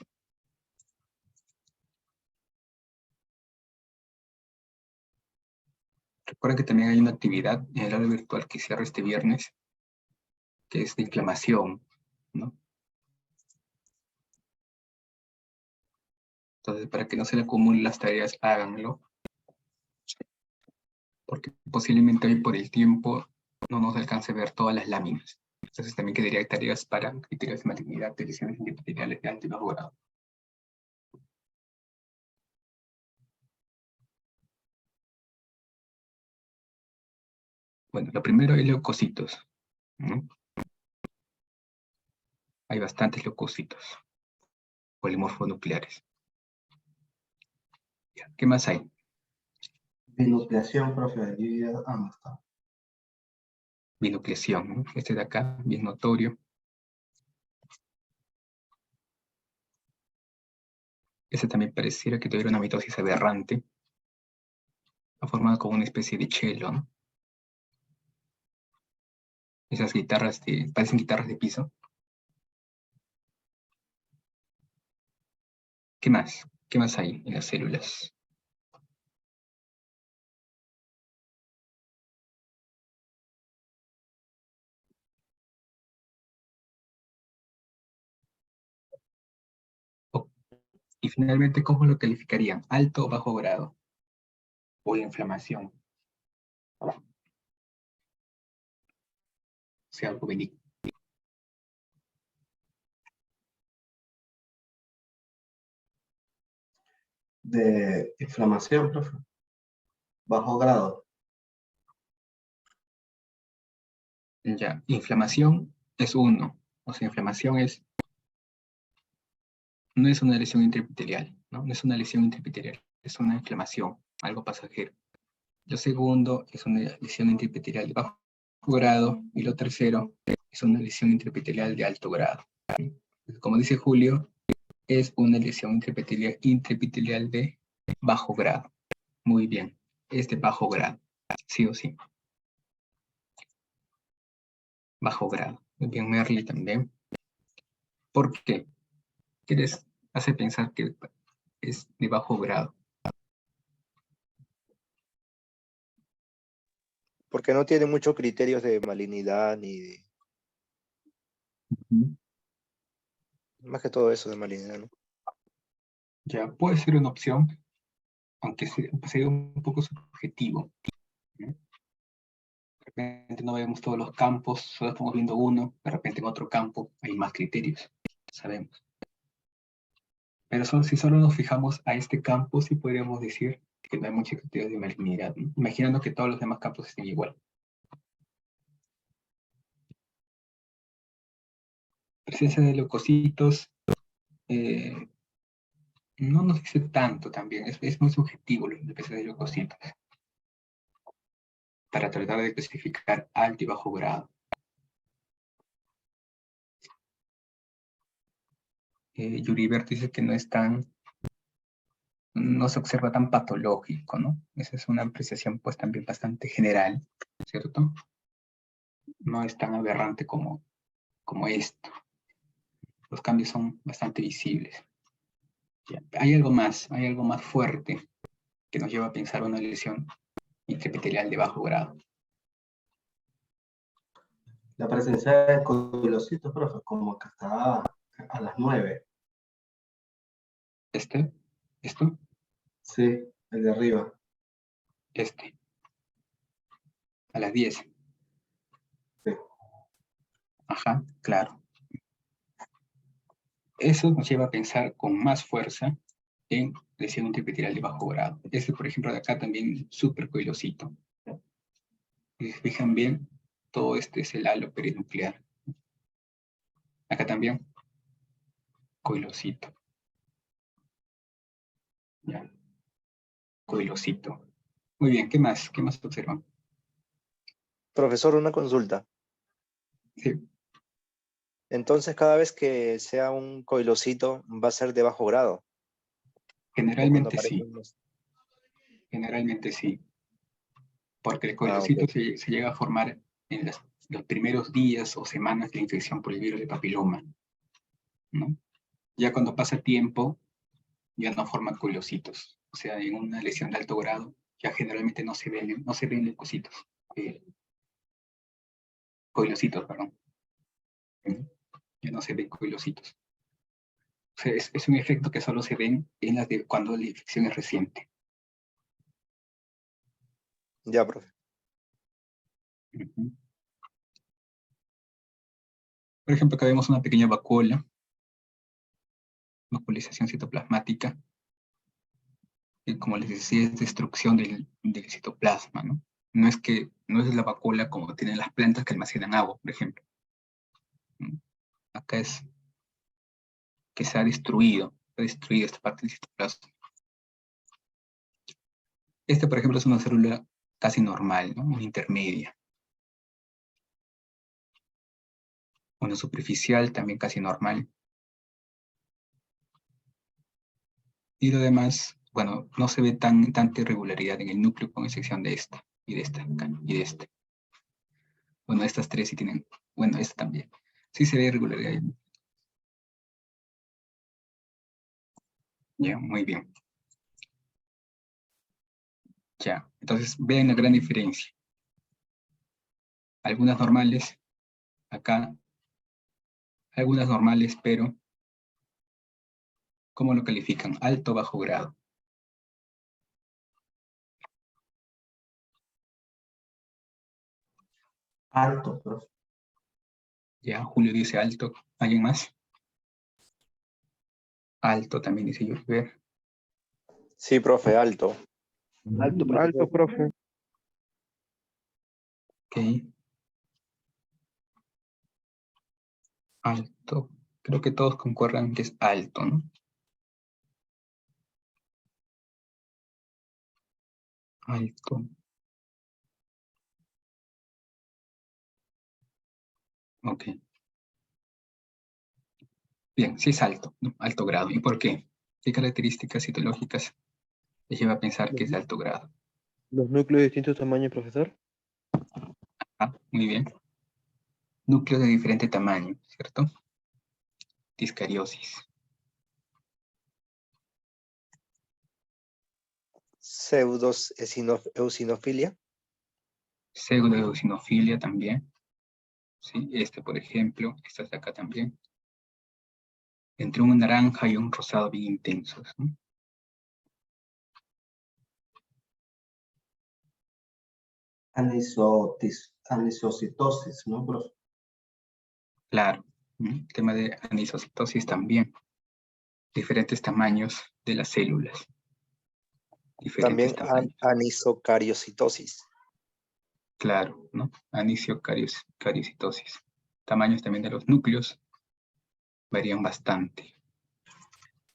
Recuerden que también hay una actividad en el aula virtual que cierra este viernes, que es de inflamación, ¿no? Entonces, para que no se le acumulen las tareas, háganlo. Porque posiblemente hoy por el tiempo no nos alcance a ver todas las láminas. Entonces también quedaría tareas para criterios de malignidad de lesiones intraepiteliales de alto y bajo grado. Bueno, lo primero es leucocitos, ¿no? Hay bastantes leucocitos polimorfonucleares. ¿Qué más hay? Binucleación, profe, allí no está. Binucleación, ¿no? Este de acá, bien notorio. Este también pareciera que tuviera una mitosis aberrante. Ha formado como una especie de chelo, ¿no? Esas guitarras parecen guitarras de piso. ¿Qué más? ¿Qué más hay en las células? Y finalmente, ¿cómo lo calificarían? ¿Alto o bajo grado? ¿O inflamación? O sea, algo benigno. De inflamación, profe. Bajo grado. Ya, inflamación es 1. O sea, inflamación no es una lesión intraepitelial, ¿no? No es una lesión intraepitelial, es una inflamación, algo pasajero. Lo segundo es una lesión intraepitelial de bajo grado, y lo tercero es una lesión intraepitelial de alto grado. Como dice Julio, es una lesión intraepitelial de bajo grado. Muy bien, es de bajo grado, sí o sí. Bajo grado. Muy bien, Merly también. ¿Por qué? ¿Qué les hace pensar que es de bajo grado? Porque no tiene muchos criterios de malignidad ni de, más que todo eso de malignidad, ¿no? Ya, puede ser una opción, aunque sea un poco subjetivo, ¿no? De repente no vemos todos los campos, solo estamos viendo uno, de repente en otro campo hay más criterios, sabemos. Pero si solo nos fijamos a este campo, sí podríamos decir que no hay muchos criterios de malignidad, ¿no? Imaginando que todos los demás campos estén igual. Presencia de leucocitos no nos dice tanto también, es muy subjetivo la presencia de leucocitos para tratar de especificar alto y bajo grado. Yuribert dice que no se observa tan patológico, ¿no? Esa es una apreciación pues también bastante general, ¿cierto? No es tan aberrante como esto. Los cambios son bastante visibles. Ya. Hay algo más fuerte que nos lleva a pensar una lesión intraepitelial de bajo grado. La presencia de coilocitos, profe, como que está a las 9. ¿Esto? Sí, el de arriba. A las 10. Sí. Ajá, claro. Eso nos lleva a pensar con más fuerza en lesión intraepitelial de bajo grado. Por ejemplo, de acá también supercoilocito. Si se fijan bien, todo este es el halo perinuclear. Acá también, coilocito. Ya. Coilocito. Muy bien, ¿qué más? ¿Qué más observan? Profesor, una consulta. Sí. Entonces, cada vez que sea un coilocito, va a ser de bajo grado. Generalmente sí. Generalmente sí. Porque el coilocito Okay. se llega a formar en los primeros días o semanas de la infección por el virus de papiloma, ¿no? Ya cuando pasa tiempo, ya no forman coilocitos. O sea, en una lesión de alto grado, ya generalmente no se ven leucocitos. Coilocitos, perdón. Ya no se ven coilocitos. O sea, es un efecto que solo se ven en cuando la infección es reciente. Ya, profe. Por ejemplo, acá vemos una pequeña vacuola, vacuolización citoplasmática, que como les decía, es destrucción del citoplasma, ¿no? No es la vacuola como tienen las plantas que almacenan agua, por ejemplo. Acá es que se ha destruido esta parte del citoplasma. Por ejemplo, es una célula casi normal, ¿no? Una intermedia. Una superficial, también casi normal. Y lo demás, bueno, no se ve tanta irregularidad en el núcleo con excepción de esta, y de esta, y de este. Bueno, estas tres sí tienen, bueno, esta también. Sí se ve irregularidad. Ya, muy bien. Ya, entonces vean la gran diferencia. Algunas normales, acá, algunas normales, pero ¿cómo lo califican? Alto o bajo grado. Alto, profe. Ya, Julio dice alto. ¿Alguien más? Alto también dice Yuriber. Sí, profe, alto. Alto, profe. Ok. Alto. Creo que todos concuerdan que es alto, ¿no? Alto. Ok. Bien, sí es alto, ¿no? Alto grado. ¿Y por qué? ¿Qué características citológicas les lleva a pensar que es de alto grado? Los núcleos de distintos tamaños, profesor. Ah, muy bien. Núcleos de diferente tamaño, ¿cierto? discariosis. Pseudoeosinofilia. Pseudoeosinofilia también. ¿Sí? Por ejemplo, esta de acá también. Entre un naranja y un rosado bien intensos, ¿no? Anisocitosis, ¿no, profe? Claro. El tema de anisocitosis también. Diferentes tamaños de las células. También Tamaños. anisocariocitosis. Claro, ¿no? Anisocariocitosis. Tamaños también de los núcleos varían bastante.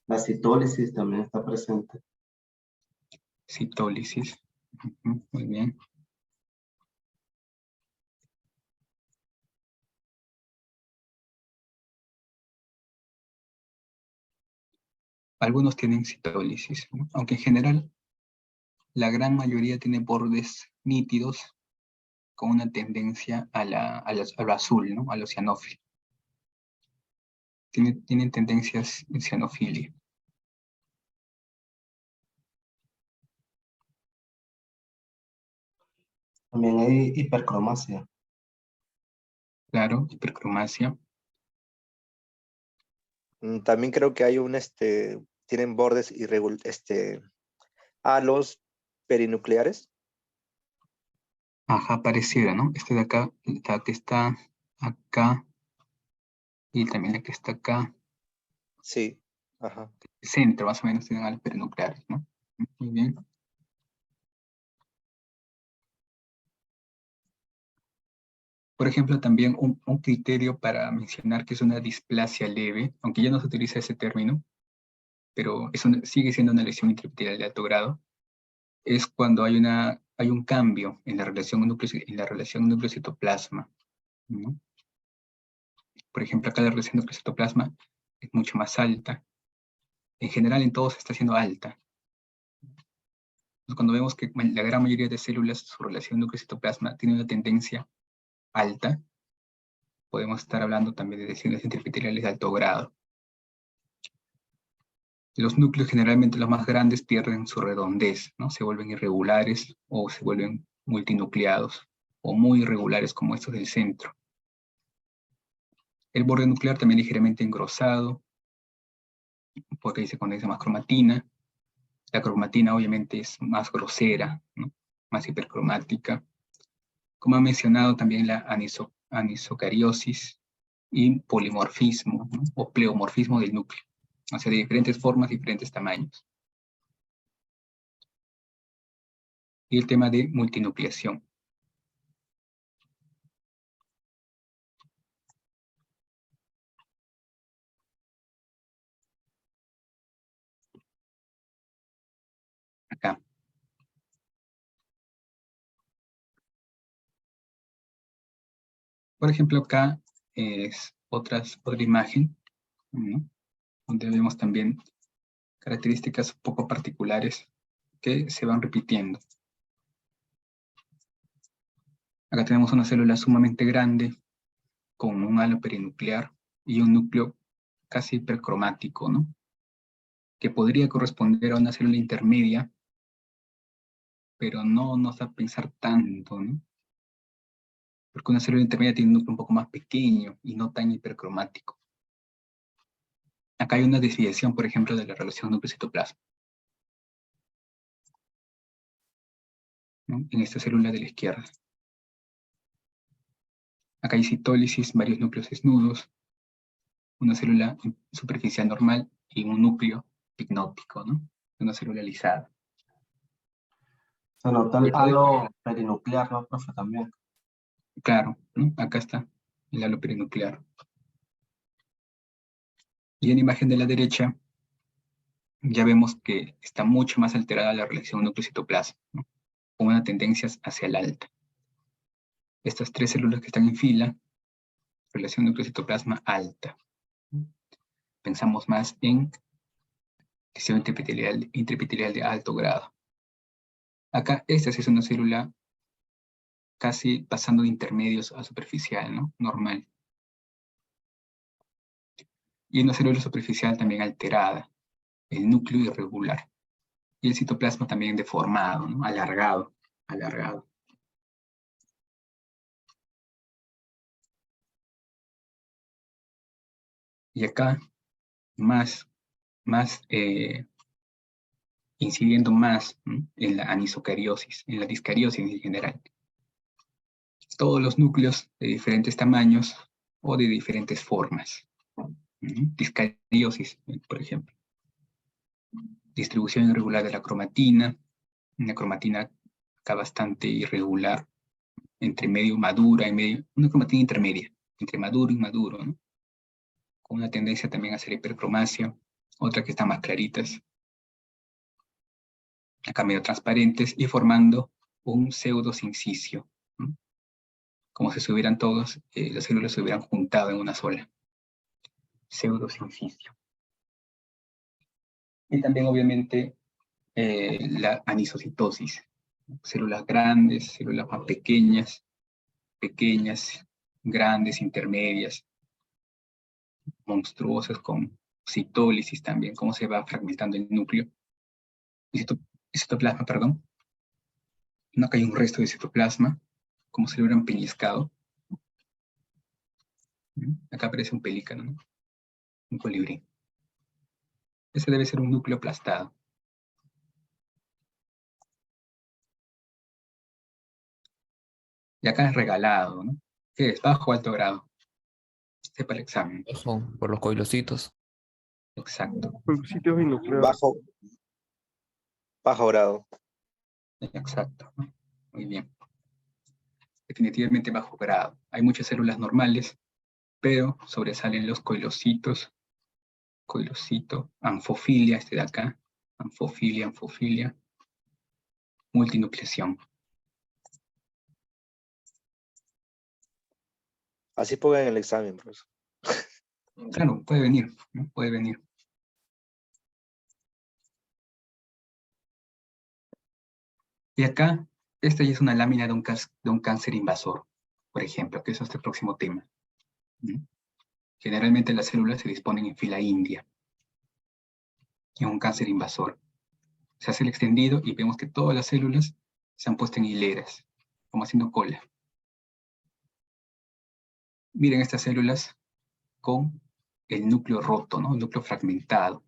La citólisis también está presente. Citólisis. Muy bien. Algunos tienen citólisis, ¿no? Aunque en general la gran mayoría tiene bordes nítidos con una tendencia a lo azul, ¿no? A lo cianófilo. Tienen tendencias en cianofilia. También hay hipercromasia. Claro, hipercromasia. También creo que hay tienen bordes halos perinucleares. Ajá, pareciera, ¿no? De acá, la que está acá, y también la que está acá. Sí, ajá. El centro, más o menos, tienen halos perinucleares, ¿no? Muy bien. Por ejemplo, también un criterio para mencionar que es una displasia leve, aunque ya no se utiliza ese término, pero sigue siendo una lesión intraepitelial de alto grado, es cuando hay un cambio en la relación núcleo-citoplasma, ¿no? Por ejemplo, acá la relación núcleo-citoplasma es mucho más alta. En general, en todos está siendo alta. Entonces, cuando vemos que la gran mayoría de células, su relación núcleo-citoplasma tiene una tendencia alta, podemos estar hablando también de lesiones intraepiteliales de alto grado. Los núcleos, generalmente los más grandes, pierden su redondez, ¿no? Se vuelven irregulares o se vuelven multinucleados o muy irregulares como estos del centro. El borde nuclear también ligeramente engrosado, porque ahí se condensa más cromatina. La cromatina obviamente es más grosera, ¿no? Más hipercromática. Como ha mencionado también la anisocariosis y polimorfismo, ¿no? O pleomorfismo del núcleo. O sea, de diferentes formas, diferentes tamaños. Y el tema de multinucleación. Acá. Por ejemplo, acá es otra imagen, ¿no? Donde vemos también características un poco particulares que se van repitiendo. Acá tenemos una célula sumamente grande con un halo perinuclear y un núcleo casi hipercromático, ¿no? Que podría corresponder a una célula intermedia, pero no nos da a pensar tanto, ¿no? Porque una célula intermedia tiene un núcleo un poco más pequeño y no tan hipercromático. Acá hay una desviación, por ejemplo, de la relación núcleo-citoplasma, ¿no? En esta célula de la izquierda. Acá hay citólisis, varios núcleos desnudos, una célula superficial normal y un núcleo pignótico, ¿no? Una célula lisada. Se nota el halo perinuclear, ¿no, profe? También. Claro, ¿no? Acá está el halo perinuclear. Y en la imagen de la derecha ya vemos que está mucho más alterada la relación núcleo-citoplasma, ¿no? Con una tendencia hacia el alta. Estas tres células que están en fila, relación núcleo-citoplasma alta. Pensamos más en lesión intraepitelial de alto grado. Acá, esta sí es una célula casi pasando de intermedios a superficial, ¿no? Normal. Y una célula superficial también alterada, el núcleo irregular. Y el citoplasma también deformado, ¿no? Alargado. Y acá, incidiendo más, ¿no? En la anisocariosis, en la discariosis en general. Todos los núcleos de diferentes tamaños o de diferentes formas. Discariosis, por ejemplo. Distribución irregular de la cromatina, una cromatina acá bastante irregular, entre medio madura y medio, una cromatina intermedia, entre maduro y maduro, ¿no? Con una tendencia también a hacer hipercromasia, otra que están más claritas, acá medio transparentes, y formando un pseudosincicio, ¿no? Como si se hubieran todos, las células se hubieran juntado en una sola. Pseudosincicio. Y también, obviamente, la anisocitosis. Células grandes, células más pequeñas, grandes, intermedias, monstruosas, con citólisis también, cómo se va fragmentando el núcleo. Citoplasma, perdón. No que hay un resto de citoplasma, como si lo hubieran pellizcado. Acá aparece un pelícano, ¿no? Un colibrí. Ese debe ser un núcleo aplastado. Y acá es regalado, ¿no? ¿Qué es? Bajo o alto grado. Sepa el examen. Ojo, por los coilocitos. Exacto. Sitios binucleares. Bajo grado. Exacto. Muy bien. Definitivamente bajo grado. Hay muchas células normales, pero sobresalen los coilocitos. Coilocito, anfofilia, este de acá. Anfofilia. Multinucleación. Así pongan en el examen, profesor. Claro, puede venir, ¿no? Puede venir. Y acá, esta ya es una lámina de un cáncer invasor, por ejemplo, que es este próximo tema. Generalmente las células se disponen en fila india. En un cáncer invasor. Se hace el extendido y vemos que todas las células se han puesto en hileras, como haciendo cola. Miren estas células con el núcleo roto, ¿no? El núcleo fragmentado,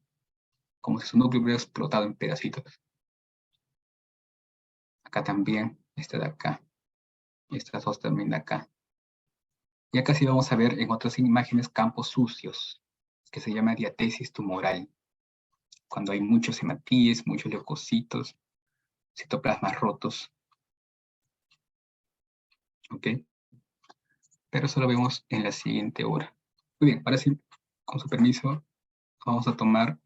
como si su núcleo hubiera explotado en pedacitos. Acá también, esta de acá. Estas dos también de acá. Y acá sí vamos a ver en otras imágenes campos sucios, que se llama diatesis tumoral. Cuando hay muchos hematíes, muchos leucocitos, citoplasmas rotos. ¿Ok? Pero eso lo vemos en la siguiente hora. Muy bien, ahora sí, con su permiso, vamos a tomar